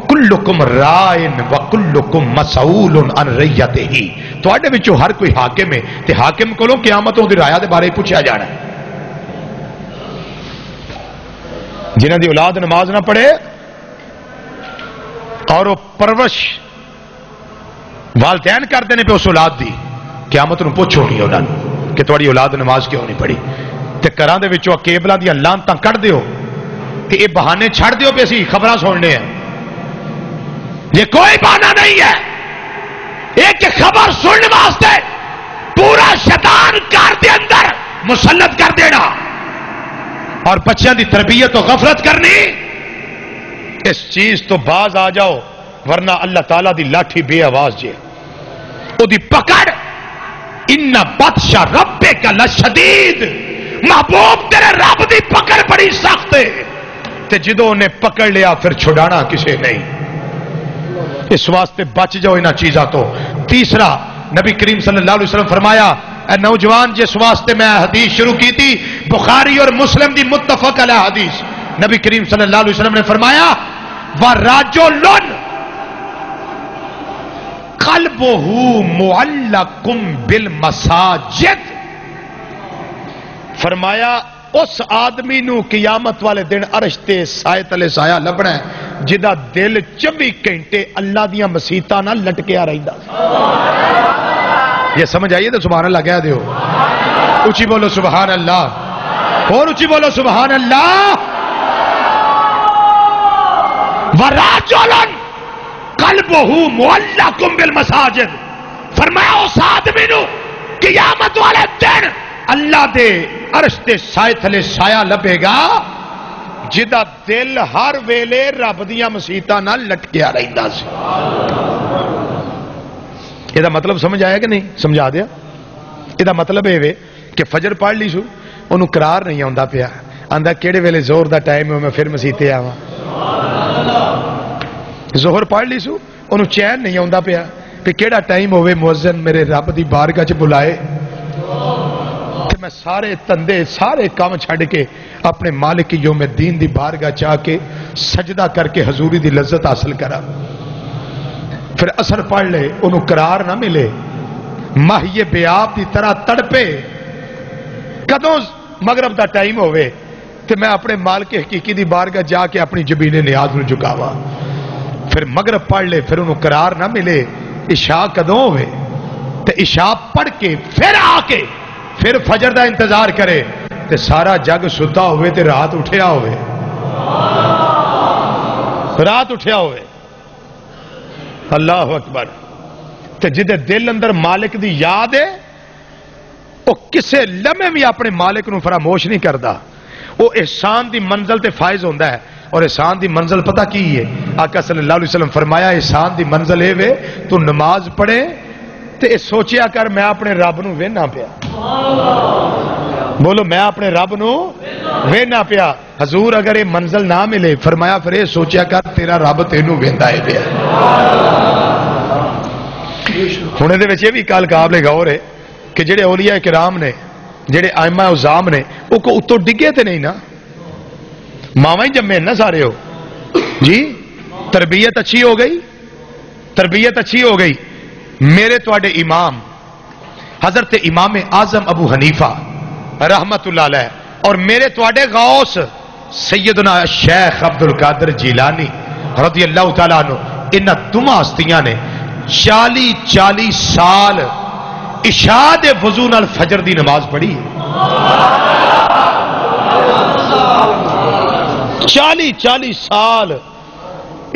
کلکم رائن وکلکم مسئول عن رعیتہ، تواڈے وچوں ہر کوئی حاکم ہے تے حاکم کولوں قیامتوں دی رایا دے بارے پوچھا جانا ہے۔ جنہاں دی اولاد نماز نہ پڑھے اور وہ پرورش والدین کرتے ہیں پہ اس اولاد دی، قیامت نو پوچھو گی انہاں کہ تواڈی اولاد نماز کیوں نہیں پڑھی؟ تے گھراں دے وچوں کیبلاں دی لعنتاں کڈ دیو تے اے بہانے چھڑ دیو پہ اسی خبراں سننے ہیں، یہ کوئی بہانہ نہیں ہے، ایک خبر سننے واسطے پورا شیطان گھر دے اندر مسلط کر دینا اور بچیاں دی تربیت و غفلت کرنی، اس چیز تو باز آ جاؤ ورنہ اللہ تعالیٰ دی لاٹھی بے آواز جے او دی پکڑ، ان بطش ربک لشدید، محبوب تیرے رب دی پکڑ بڑی سخت ہے تے جدوں انہیں پکڑ لیا پھر چھڑانا کسے نہیں، اس واسطے بچ جاؤ انہاں چیزاں تو۔ تیسرا نبی کریم صلی اللہ علیہ وسلم فرمایا، اے نوجوان جس واسطے میں حدیث شروع کی تھی بخاری اور مسلم دی متفق علیہ حدیث، نبی کریم صلی اللہ علیہ وسلم نے فرمایا وَرَجُلٌ قَلْبُهُ مُعَلَّقٌ بِالْمَسَاجِدِ، فرمایا اس آدمی نو قیامت والے دن عرش تے سائے تلے سایہ لبنا ہے جدا دل 24 گھنٹے اللہ دیاں مسیتاں نہ لٹکیا رہندا۔ یہ سمجھ آئیے تو سبحان اللہ کہہ دیو، اونچی بولو سبحان اللہ، اور اونچی بولو سبحان اللہ۔ وَرَجُلٌ قَلْبُهُ مُعَلَّقٌ بِالْمَسَاجِدِ، فرمایا اس آدمی نو قیامت والے دن اللہ دے عرش تے سائے تھلے سایہ لبے گا جدا دل ہر ویلے رب دیاں مسیتاں نال لٹکیا رہندا سی۔ یہ مطلب سمجھ آیا کہ نہیں؟ سمجھا دیا۔ یہ مطلب ہے کہ فجر پڑھ لی سو انہوں قرار نہیں آندا پیا، آندا کیڑے ویلے زہر دا ٹائم ہے میں پھر مسیتے آواں۔ زہر پڑھ لی سو انہوں چین نہیں آندا پیا کہ کیڑا ٹائم ہوئے مؤذن میرے رب دی بارگاہ چ بلائے تے میں سارے تندے سارے کام چھڑ کے اپنے مالک یوم الدین دی بارگاہ چاہ کے سجدہ کر کے حضوری دی لذت حاصل کرا۔ پھر اثر پڑھ لے انہوں قرار نہ ملے، ماہی بیاب دی طرح تڑپے، کدوں مغرب دا ٹائم ہوئے تے میں اپنے مالک حقیقی دی بارگاہ جا کے اپنی جبین نیاز میں جھکاوا۔ پھر مغرب پڑھ لے پھر انہوں قرار نہ ملے، عشاء کدوں ہوئے تے عشاء پڑھ کے پھر آ کے پھر فجر دا انتظار کرے تے سارا جگ ستا ہوئے تے رات اٹھیا ہوئے، رات اٹھیا ہوئے۔ اللہ اکبر۔ تے جدے دل اندر مالک دی یاد ہے وہ کسے لمحے بھی اپنے مالک نو فراموش نہیں کردا، وہ احسان دی منزل تے فائز ہوندا ہے۔ اور احسان دی منزل پتہ کی ہے؟ آقا صلی اللہ علیہ وسلم فرمایا احسان دی منزل اے وے تو نماز پڑھے تے سوچیا کر میں اپنے رب نو وینا پیا، بولو میں اپنے رب نو وینا پیا۔ حضور اگر یہ منزل نہ ملے فرمایا پھر یہ سوچیا کر تیرا رب تینوں ویندا ہے پیا۔ ہن دے وچ یہ بھی کال قابل غور ہے کہ جڑے اولیاء کرام نے جڑے ائمہ اعظام نے وہ کو اتوں ڈگے تے نہیں نا، ماواں ہی جمے نا سارے ہو جی۔ تربیت اچھی ہو گئی، تربیت اچھی ہو گئی۔ میرے تواڈے امام حضرت امام اعظم ابو حنیفہ رحمت اللہ علیہ اور میرے تواڈے غوث سیدنا شیخ عبد القادر جیلانی رضی اللہ تعالیٰ عنہ، انہاں دونوں ہستیاں نے 40 سال عشاء دے وضو نال فجر دی نماز پڑھی ہے۔ 40 سال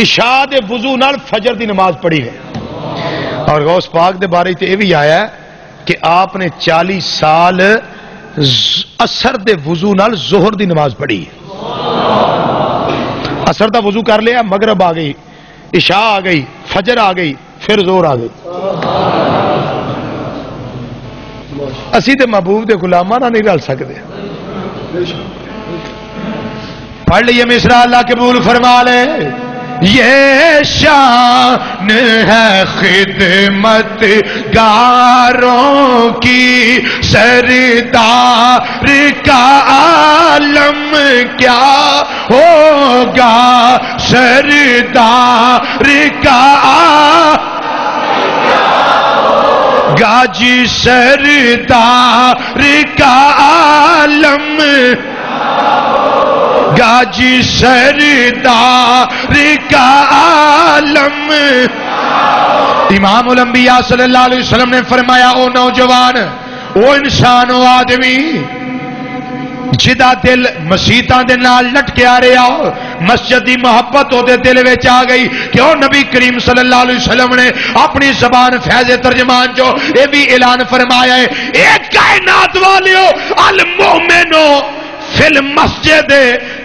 عشاء دے وضو نال فجر دی نماز پڑھی ہے۔ اور غوث پاک دے بارے تے یہ بھی آیا ہے کہ آپ نے 40 سال اثر دے وضو نال ظہر دی نماز پڑھی. اثر دا وضو کر لیا، مغرب آ گئی، عشاء آ گئی، فجر آ گئی، پھر ظہر آ گئی. اسی تے محبوب دے غلاماں نال نہیں رل سکتے. پڑھ لیے مصرع اللہ قبول فرما لے. یہ شان ہے خدمت گاروں کی سردار کا عالم کیا ہوگا سردار کا گاجی سردار کا عالم گاجی سردار کا عالم. امام الانبیاء صلی اللہ علیہ وسلم نے فرمایا او نوجوان، او انسان، او آدمی جدا دل مسیتاں دے نال لٹکیا رہا، مسجد دی محبت او دے دل وچ آ گئی کہ او نبی کریم صلی اللہ علیہ وسلم نے اپنی زبان فیض ترجمان جو اے بھی اعلان فرمایا ہے، ایک کائنات والیو المؤمنو فی المسجد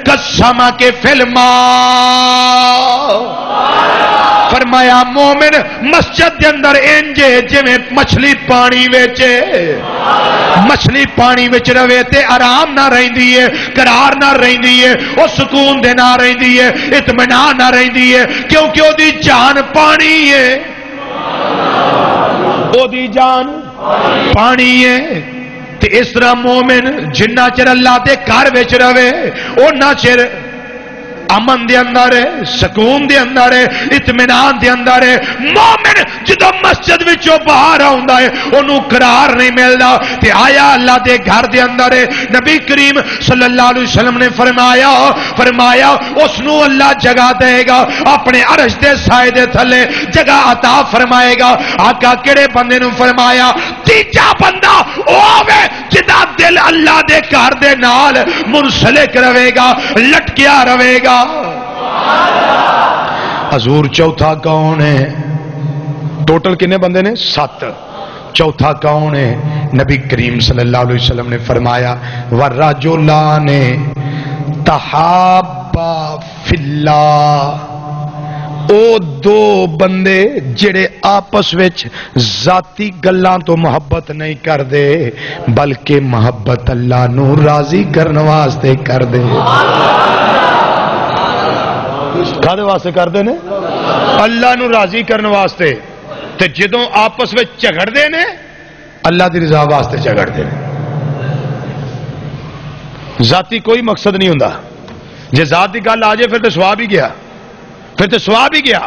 قسمہ کے فلما. فرمایا مومن مسجد کے اندر انجے جویں مچھلی پانی وچ مچھلی پانی وچ رہے تے آرام نہ رہندی ہے، قرار نہ رہندی ہے، او سکون دے نہ رہندی ہے، اطمینان نہ رہندی ہے، کیونکہ او دی جان پانی ہے، او دی جان پانی ہے. تے اس طرح مومن جنہ چر اللہ دے گھر وچ رہے اونہ چر امن دے اندر ہے، سکون دے اندر ہے، اطمینان دے اندر ہے. مومن جدو مسجد وچوں باہر آوندا ہے اونوں قرار نہیں ملدا. تے آیا اللہ دے گھر دے اندر ہے. نبی کریم صلی اللہ علیہ وسلم نے فرمایا اس نو اللہ جگہ دے گا، اپنے عرش دے سائے دے تھلے جگہ عطا فرمائے گا. آقا کیڑے بندے نو فرمایا؟ تیجا بندہ او ہوے جدا دل اللہ دے گھر دے نال منسلک رہے گا، لٹکیا رہے گا. حضور چوتھا کون ہے؟ ٹوٹل کنے بندے نے؟ 7. چوتھا کون ہے؟ نبی کریم صلی اللہ علیہ وسلم نے فرمایا وَالرَّجُلَانِ تَحَابَّا فِي اللَّهِ. او دو بندے جڑے آپس وچ ذاتی گلاں تو محبت نہیں کر دے بلکہ محبت اللہ نو راضی کرنے واسطے کر دے. کھادے واسطے کر دے نے؟ اللہ نو راضی کرنے واسطے. تے جدوں آپس وچ جھگڑ دے نے اللہ دی رضا واسطے جھگڑ دے نے. ذاتی کوئی مقصد نہیں ہوندا. جے ذات دی گل آ جائے پھر تے ثواب ہی گیا، پھر تے ثواب ہی گیا.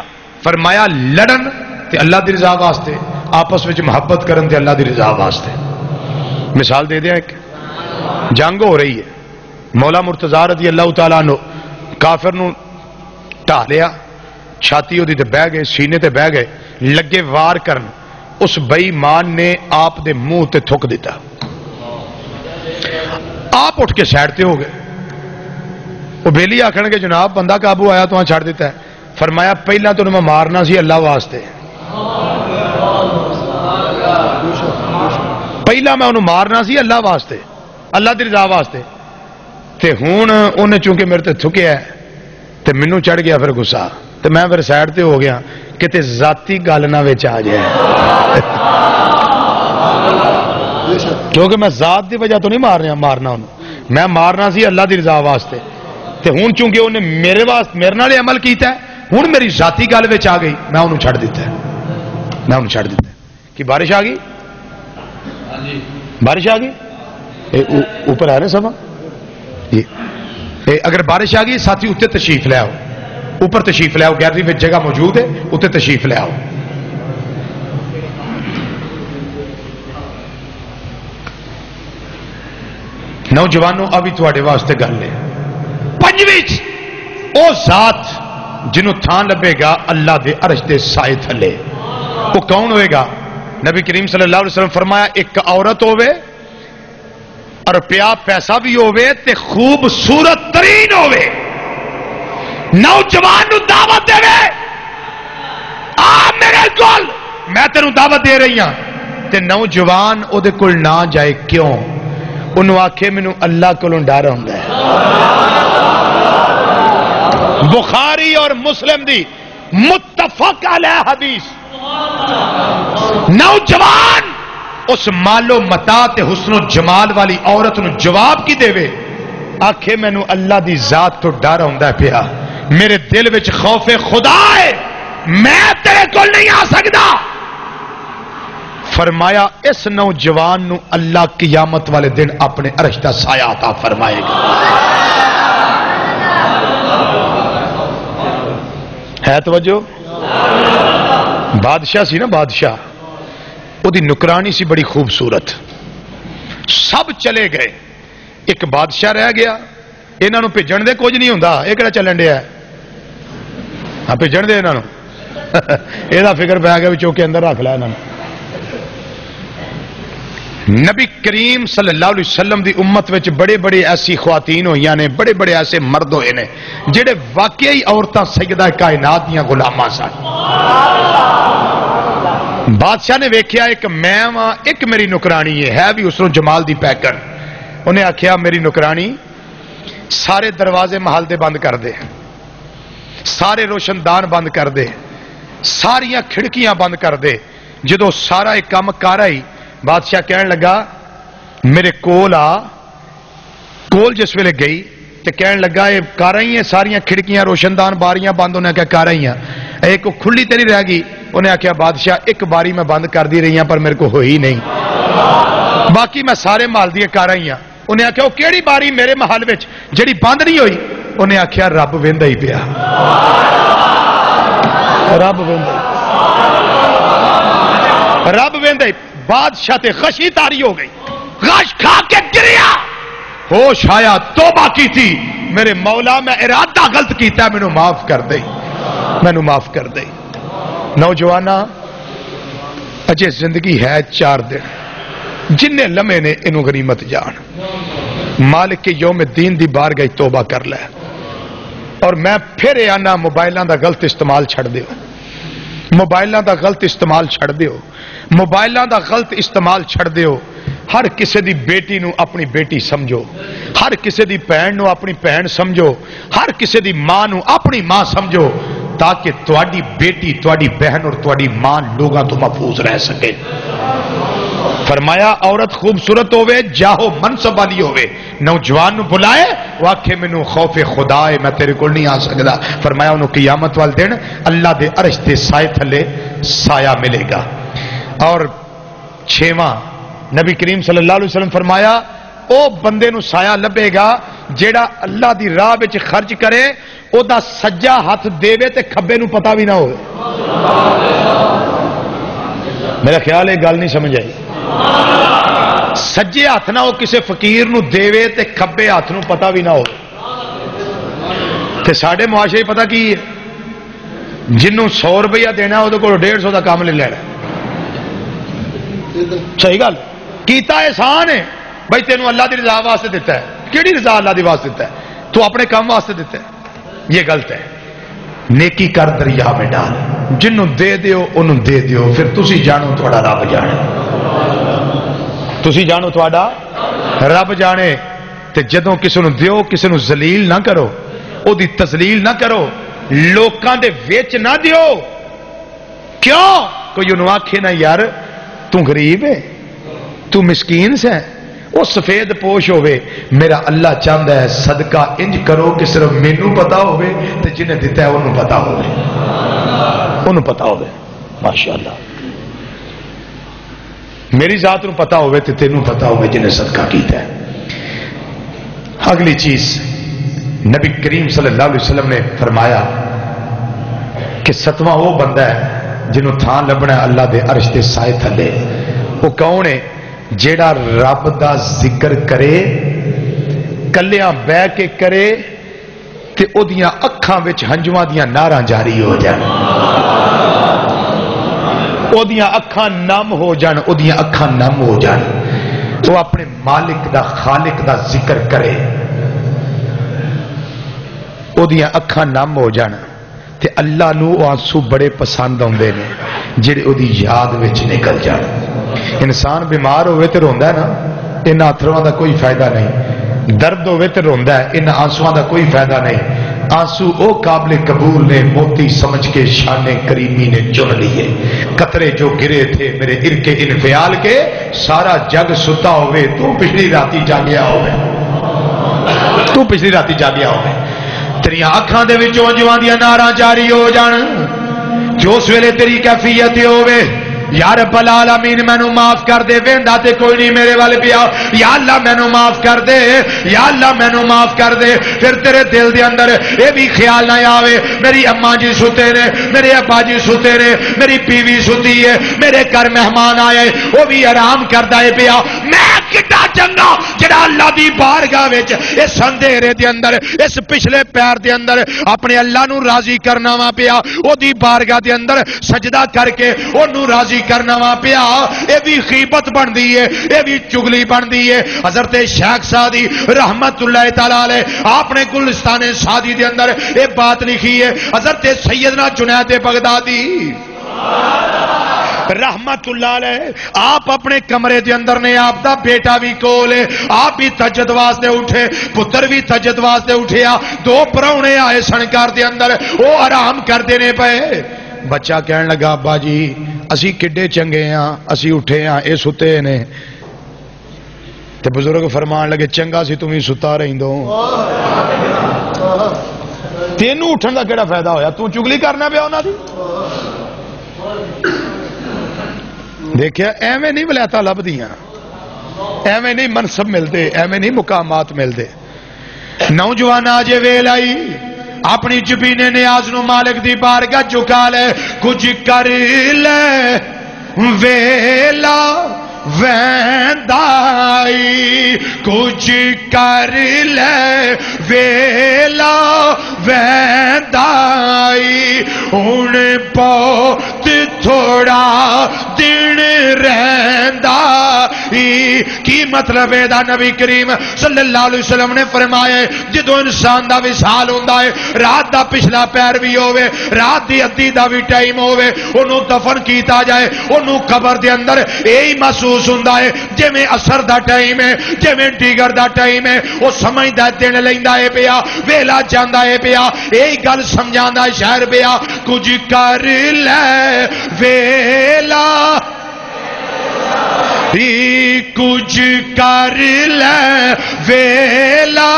فرمایا لڑن تے اللہ دی رضا واسطے، آپس وچ محبت کرن تے اللہ دی رضا واسطے. مثال دے دیا، ایک جنگ ہو رہی ہے، مولا مرتضی رضی اللہ تعالیٰ عنہ کافر نو ٹا لیا، چھاتی تے بہ گئے، سینے تے بہ گئے، لگے وار کرن. اس بے ایمان نے آپ دے منہ تے تھک دیتا. آپ اٹھ کے سائڈ تے ہو گئے. وہ بیلی آکھن گے جناب بندہ قابو آیا تو چھڑ دیتا ہے. فرمایا پہلا تو میں مارنا سی اللہ واسطے، پہلا میں انہوں مارنا سی اللہ واسطے، اللہ دی رضا واسطے. تے ہون انہیں چونکہ میرے تے تھکیا ہے تے منوں چڑھ گیا پھر غصہ، تے میں پھر سائڈ تے ہو گیا کہ تے ذاتی گل نہ وچ آ جائے. کیونکہ میں ذات دی وجہ تو نہیں مارنا انہوں، میں مارنا سی اللہ دی رضا واسطے. تے ہون چونکہ انہیں میرے واسطے میرے نال عمل کیتا ہے، ہون میری ذاتی گل وچ آ گئی، میں انہوں چھڑ دیتا ہے، میں انہوں چھڑ دیتا ہے. کہ بارش آ گئی؟ بارش آ گئی؟ اوپر آ رہے سب؟ اگر بارش آ گئی ساتھی اتنے تشریف لے آؤ، اوپر تشریف لے آؤ، گیلری میں جگہ موجود ہے، اتنے تشریف لے آؤ. نوجوانوں ابھی تھوڑے واسطے گل ہے. پنجویں او ذات جنوں تھان لبے گا اللہ دے عرش دے سائے تھلے، وہ کون ہوئے گا؟ نبی کریم صلی اللہ علیہ وسلم فرمایا ایک عورت ہوئے اور پیسہ بھی ہوئے تے خوبصورت ترین ہوئے. نوجوان نو دعوت دے آ میرے کول میں تینوں دعوت دے رہی ہاں تے نوجوان او دے کول نہ جائے کیوں انہوں آکھے مینوں اللہ کولوں ڈر ہوندا ہے بخاری اور مسلم دی متفق علیہ حدیث نوجوان اس مال و متا تے حسن و جمال والی عورت نو جواب کی دے وے آکھے مینوں اللہ دی ذات تو ڈر ہوندا پیا میرے دل وچ خوف خدا ہے میں تیرے کول نہیں آ سکدا فرمایا اس نوجوان نو اللہ قیامت والے دن اپنے عرش دا سایہ عطا فرمائے گا ہے توجہ بادشاہ سی نا بادشاہ وہ دی نکرانی سی بڑی خوبصورت سب چلے گئے ایک بادشاہ رہ گیا انہاں نو بھیجن دے کچھ نہیں ہوندا یہ کہڑا چلن ڈیا ہاں بھیجن دے انہاں نو یہ فکر پہ گیا بھی چوکے اندر رکھ لیا انہاں نبی کریم صلی اللہ علیہ وسلم دی امت وچ بڑے بڑے ایسی خواتین ہوئی نے بڑے بڑے ایسے مرد ہوئے نے جڑے واقعی عورتاں سیدہ کائنات دیاں غلاماں سن بادشاہ نے ویکھیا ایک میں ہاں ایک میری نکرانی ہے بھی اس نو جمال دی پیکر انہیں آکھیا میری نکرانی سارے دروازے محل دے بند کر دے سارے روشن دان بند کر دے ساریاں کھڑکیاں بند کر دے جدو سارا ایک کام کر آئی بادشاہ کہنے لگا میرے کول جس ویلے گئی تے کہنے لگا یہ کر رہی ہیں ساریاں کھڑکیاں روشن دان باریاں بند انہیں کہا کر رہی ہیں ایک کھلی تیری رہ گئی انہیں آکھیا بادشاہ ایک باری میں بند کر دی رہی ہیں پر میرے کو ہوئی نہیں باقی میں سارے محل دیے کر رہی ہیں انہیں آکھیا وہ کیڑی باری میرے محل وچ جڑی بند نہیں ہوئی انہیں آکھیا رب ویندا ہی پیا رب ویندا ہی بادشاہ تے غشی تاری ہو گئی غش کھا کے گریا ہوش آیا توبہ کی تھی میرے مولا میں ارادہ غلط کیتا ہے مینوں معاف کر دے مینوں معاف کر دے نوجوانہ اجے زندگی ہے 4 دن جن لمحے نے انہوں غنیمت جان مالک کے یوم الدین دی بار گئی توبہ کر لے اور میں پھر آنا موبائلاں دا غلط استعمال چھڑ دیو موبائلاں دا غلط استعمال چھڑ دیو موبائلاں دا غلط استعمال چھڑ دیو ہر کسے دی بیٹی نو اپنی بیٹی سمجھو ہر کسے دی بہن نو اپنی بہن سمجھو ہر کسے دی ماں نو اپنی ماں سمجھو تاکہ تواڈی بیٹی تواڈی بہن اور تواڈی ماں لوگاں تو محفوظ رہ سکے فرمایا عورت خوبصورت ہوئے جاہو منصب والی ہوئے نوجوان نو بلائے واقعے مینوں خوف خدا ہے میں تیرے کول نہیں آ سکدا فرمایا انہوں قیامت وال دن اللہ دے عرش دے سائے تھلے سایہ ملے گا اور 6واں نبی کریم صلی اللہ علیہ وسلم فرمایا او بندے نو سایہ لبے گا جیڑا اللہ دی راہ وچ خرچ کرے او دا سجا ہاتھ دیوے تے کھبے نو پتہ بھی نہ ہوئے میرا خیال ہے گل نہیں سمجھ آئی سجے ہاتھ نہ ہو کسے فقیر نو دیوے تے کھبے ہاتھ نو پتہ بھی نہ ہو تے ساڑھے معاشرے پتہ کی ہے جنوں 100 روپیہ دینا ہو تو کوئی 150 دا کام لے لینا صحیح گل کیتا احسان ہے بھائی تینوں اللہ دی رضا واسطے دیتا ہے کیڑی رضا اللہ دی واسطے دیتا ہے تو اپنے کام واسطے دیتا ہے یہ غلط ہے نیکی کر دریا میں ڈال جنوں دے دیو انہوں دے دیو پھر تسی جانو تھوڑا رب جانے تسی جانو تھوڑا رب جانے تے جدوں کسی نو دیو کسی نو ذلیل نہ کرو او دی تذلیل نہ کرو لوکاں دے وچ نہ دیو کیوں کوئی انہوں آکھے نہ یار تو غریب ہے تو مسکین سے وہ سفید پوش ہوئے میرا اللہ چاہتا ہے صدقہ انج کرو کہ صرف مینوں پتا ہوئے تو جنہیں دیتا ہے انہوں پتا ہوئے انہوں پتا ہوئے ماشاءاللہ میری ذات نو پتا ہوئے تو تینوں پتا ہوئے جنہیں صدقہ کیتا ہے اگلی چیز نبی کریم صلی اللہ علیہ وسلم نے فرمایا کہ 7واں وہ بندہ ہے جنہوں تھان لبنا ہے اللہ دے عرش دے سائے تھلے وہ کون ہے جیڑا رب دا ذکر کرے کلیاں بہ کے کرے تے او دیاں اکھاں وچ ہنجواں دیاں ناراں جاری ہو جان او دیاں اکھاں نم ہو جان او دیاں اکھاں نم ہو جان تو اپنے مالک دا خالق دا ذکر کرے او دیاں اکھاں نم ہو جان تے اللہ نو او آنسو بڑے پسند آندے نے جڑے او دی یاد وچ نکل جان. انسان بیمار ہوئے تے روندا ہے نا، ان اتھرواں دا کوئی فائدہ نہیں. درد ہوئے تے روندا ہے، ان آنسواں دا کوئی فائدہ نہیں. آنسو او قابل قبول نے، موتی سمجھ کے شان کریمی نے چن لیے. قطرے جو گرے تھے میرے عرق انفعال کے، سارا جگ ستا ہوئے تو پچھلی راتی جاگیا ہوئے، تو پچھلی راتی جاگیا ہوئے. تیریاں اکھاں دے وچوں انجواں دیاں ناراں جاری ہو جان جو اس ویلے تیری کیفیت ہوئے. یا رب العالمین مینوں معاف کر دے، ویندا تے کوئی نہیں میرے والے پیا. یا اللہ مینوں معاف کر دے، یا اللہ مینوں معاف کر دے. پھر تیرے دل دے اندر اے بھی خیال نہ آوے میری اما جی ستے نے، میرے ابا جی ستے نے، میری بیوی ستی ہے، میرے گھر مہمان آئے وہ بھی آرام کردا ہے پیا. میں کڈا چنگا جڑا اللہ دی بارگاہ وچ اس اندھیرے دے اندر، اس پچھلے پیر دے اندر اپنے اللہ نو راضی کرنا وا پیا. او دی بارگاہ دے اندر سجدہ کر کے اونوں راضی کرنا وا پیا. اے بھی غیبت بندی ہے، اے بھی چگلی بندی ہے. حضرت شیخ سعدی رحمت اللہ تعالی علیہ آپ نے گلستان سعدی دے اندر اے بات لکھی ہے. حضرت سیدنا جنید بغدادی رحمت اللہ علیہ آپ اپنے کمرے دے اندر نے، آپ دا بیٹا بھی کول ہے، آپ بھی تہجد واسطے اٹھے، پتر بھی تہجد واسطے اٹھیا. دو پراؤنے آئے سن گھر دے اندر، وہ آرام کردے نے پے. بچہ کہن لگا ابا جی اسی کڈے چنگے ہاں، اسی اٹھے ہاں اے ستے نے. تے بزرگ فرمان لگے چنگا سی تمہیں ستا رہی دو، تینوں اٹھن دا کیڑا فائدہ ہویا، تو چگلی کرنا پیا انہاں دی. دیکھیا ایویں نہیں ولایتاں لبدیاں، ایویں نہیں منصب ملتے، ایویں نہیں مقامات ملتے. نوجوان آجے ویل آئی اپنی جبین نیاز نو مالک دی بارگاہ چکا لے. کچھ کر لے ویلا ویندائی، کچھ کر لے ویلا ویندائی. ہن بہت تھوڑا دن رہندا. کی مطلب ہے دا نبی کریم صلی اللہ علیہ وسلم نے فرمایا جدو انسان دا وصال ہوندا ہے، رات دا پچھلا پیر بھی ہوے، رات دی ادھی دا بھی ٹائم ہوے، اونوں دفن کیتا جائے، اونوں قبر دے اندر یہی محسوس ہوندا ہے جویں عصر دا ٹائم ہے، جویں ڈیگر دا ٹائم ہے. وہ سمجھدا دن لیندا ہے پیا، ویلا جاندا ہے پیا. یہی گل سمجھاندا شہر پیا. کچھ کر لے ویلا، کچھ کر لے ویلا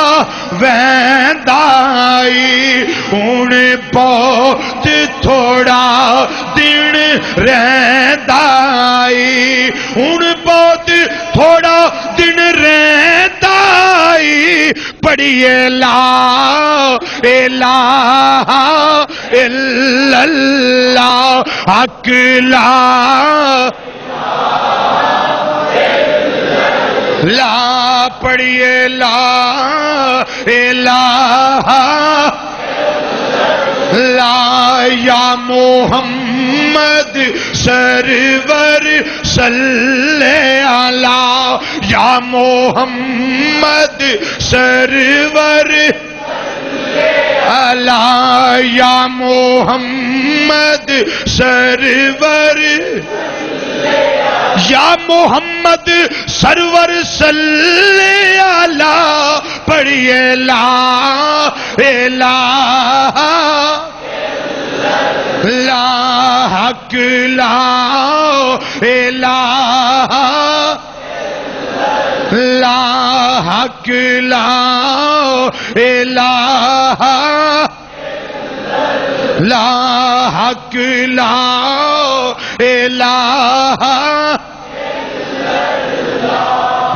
ویندائی. ہن بہت تھوڑا دن رہندائی، ہن بہت تھوڑا دن رہندائی. پڑھیے لا الہ الا اللہ حق لا لا، پڑھیے لا الہ لا یا محمد سرور صلی علی یا محمد سرور علی یا محمد سرور یا محمد سرور صلی علی. پڑھیے لا الہ لا حق لا الہ لا حق لا الہ لا حق لا الہ.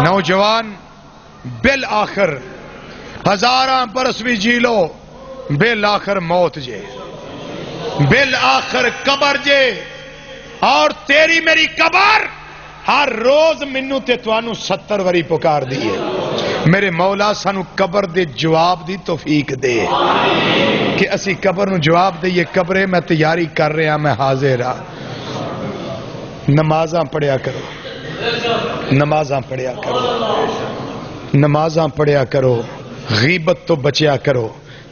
نوجوان بالآخر ہزاراں برس بھی جی لو، بالآخر موت جے، بالآخر قبر جے. اور تیری میری قبر ہر روز منو تے توانو 70 وری پکار دیئے. میرے مولا سانو قبر دے جواب دی توفیق دے کہ اسی قبر نو جواب دئیے. قبرے میں تیاری کر رہے ہیں، میں حاضر ہاں. نمازاں پڑھیا کرو، نمازاں پڑھیا کرو، نمازاں پڑھیا کرو. غیبت تو بچیا کرو،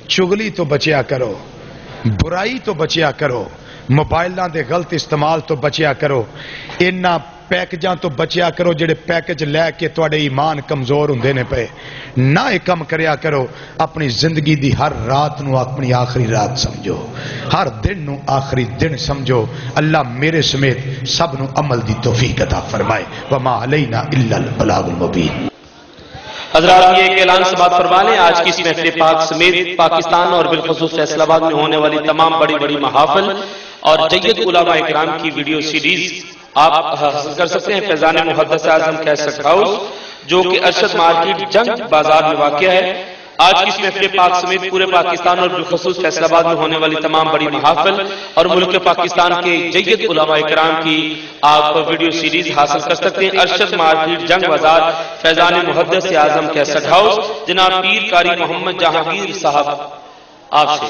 چغلی تو بچیا کرو. برائی تو بچیا کرو، موبائلاں دے غلط استعمال تو بچیا کرو، انہاں پیکجاں تو بچیا کرو جڑے پیکج لے کے تواڈے ایمان کمزور ہوندے نے پے، نہ ایک کم کریا کرو، اپنی زندگی دی ہر رات نو اپنی آخری رات سمجھو، ہر دن نو آخری دن سمجھو۔ اللہ میرے سمیت سب نو عمل دی توفیق عطا فرمائے۔ وما علینا الا البلاغ المبین۔ حضرات یہ ایک اعلان سے بات فرما لیں، آج کی اس محفل پاک سمیت پاکستان اور بالخصوص فیصل آباد میں ہونے والی تمام بڑی بڑی محافل اور جید علماء اکرام کی ویڈیو سیریز آپ حاصل کر سکتے ہیں فیضان محدث اعظم کیسٹ ہاؤس، جو کہ ارشد مارکیٹ جنگ بازار میں واقع ہے۔ آج کی اس محفل پاک سمیت پورے پاکستان اور بالخصوص فیصل آباد میں ہونے والی تمام بڑی محافل اور ملک پاکستان کے جید علماء اکرام کی آپ ویڈیو سیریز حاصل کر سکتے ہیں ارشد مارکیٹ جنگ بازار فیضان محدث اعظم کیسٹ ہاؤس، جناب پیر قاری محمد جہانگیر صاحب آپ سے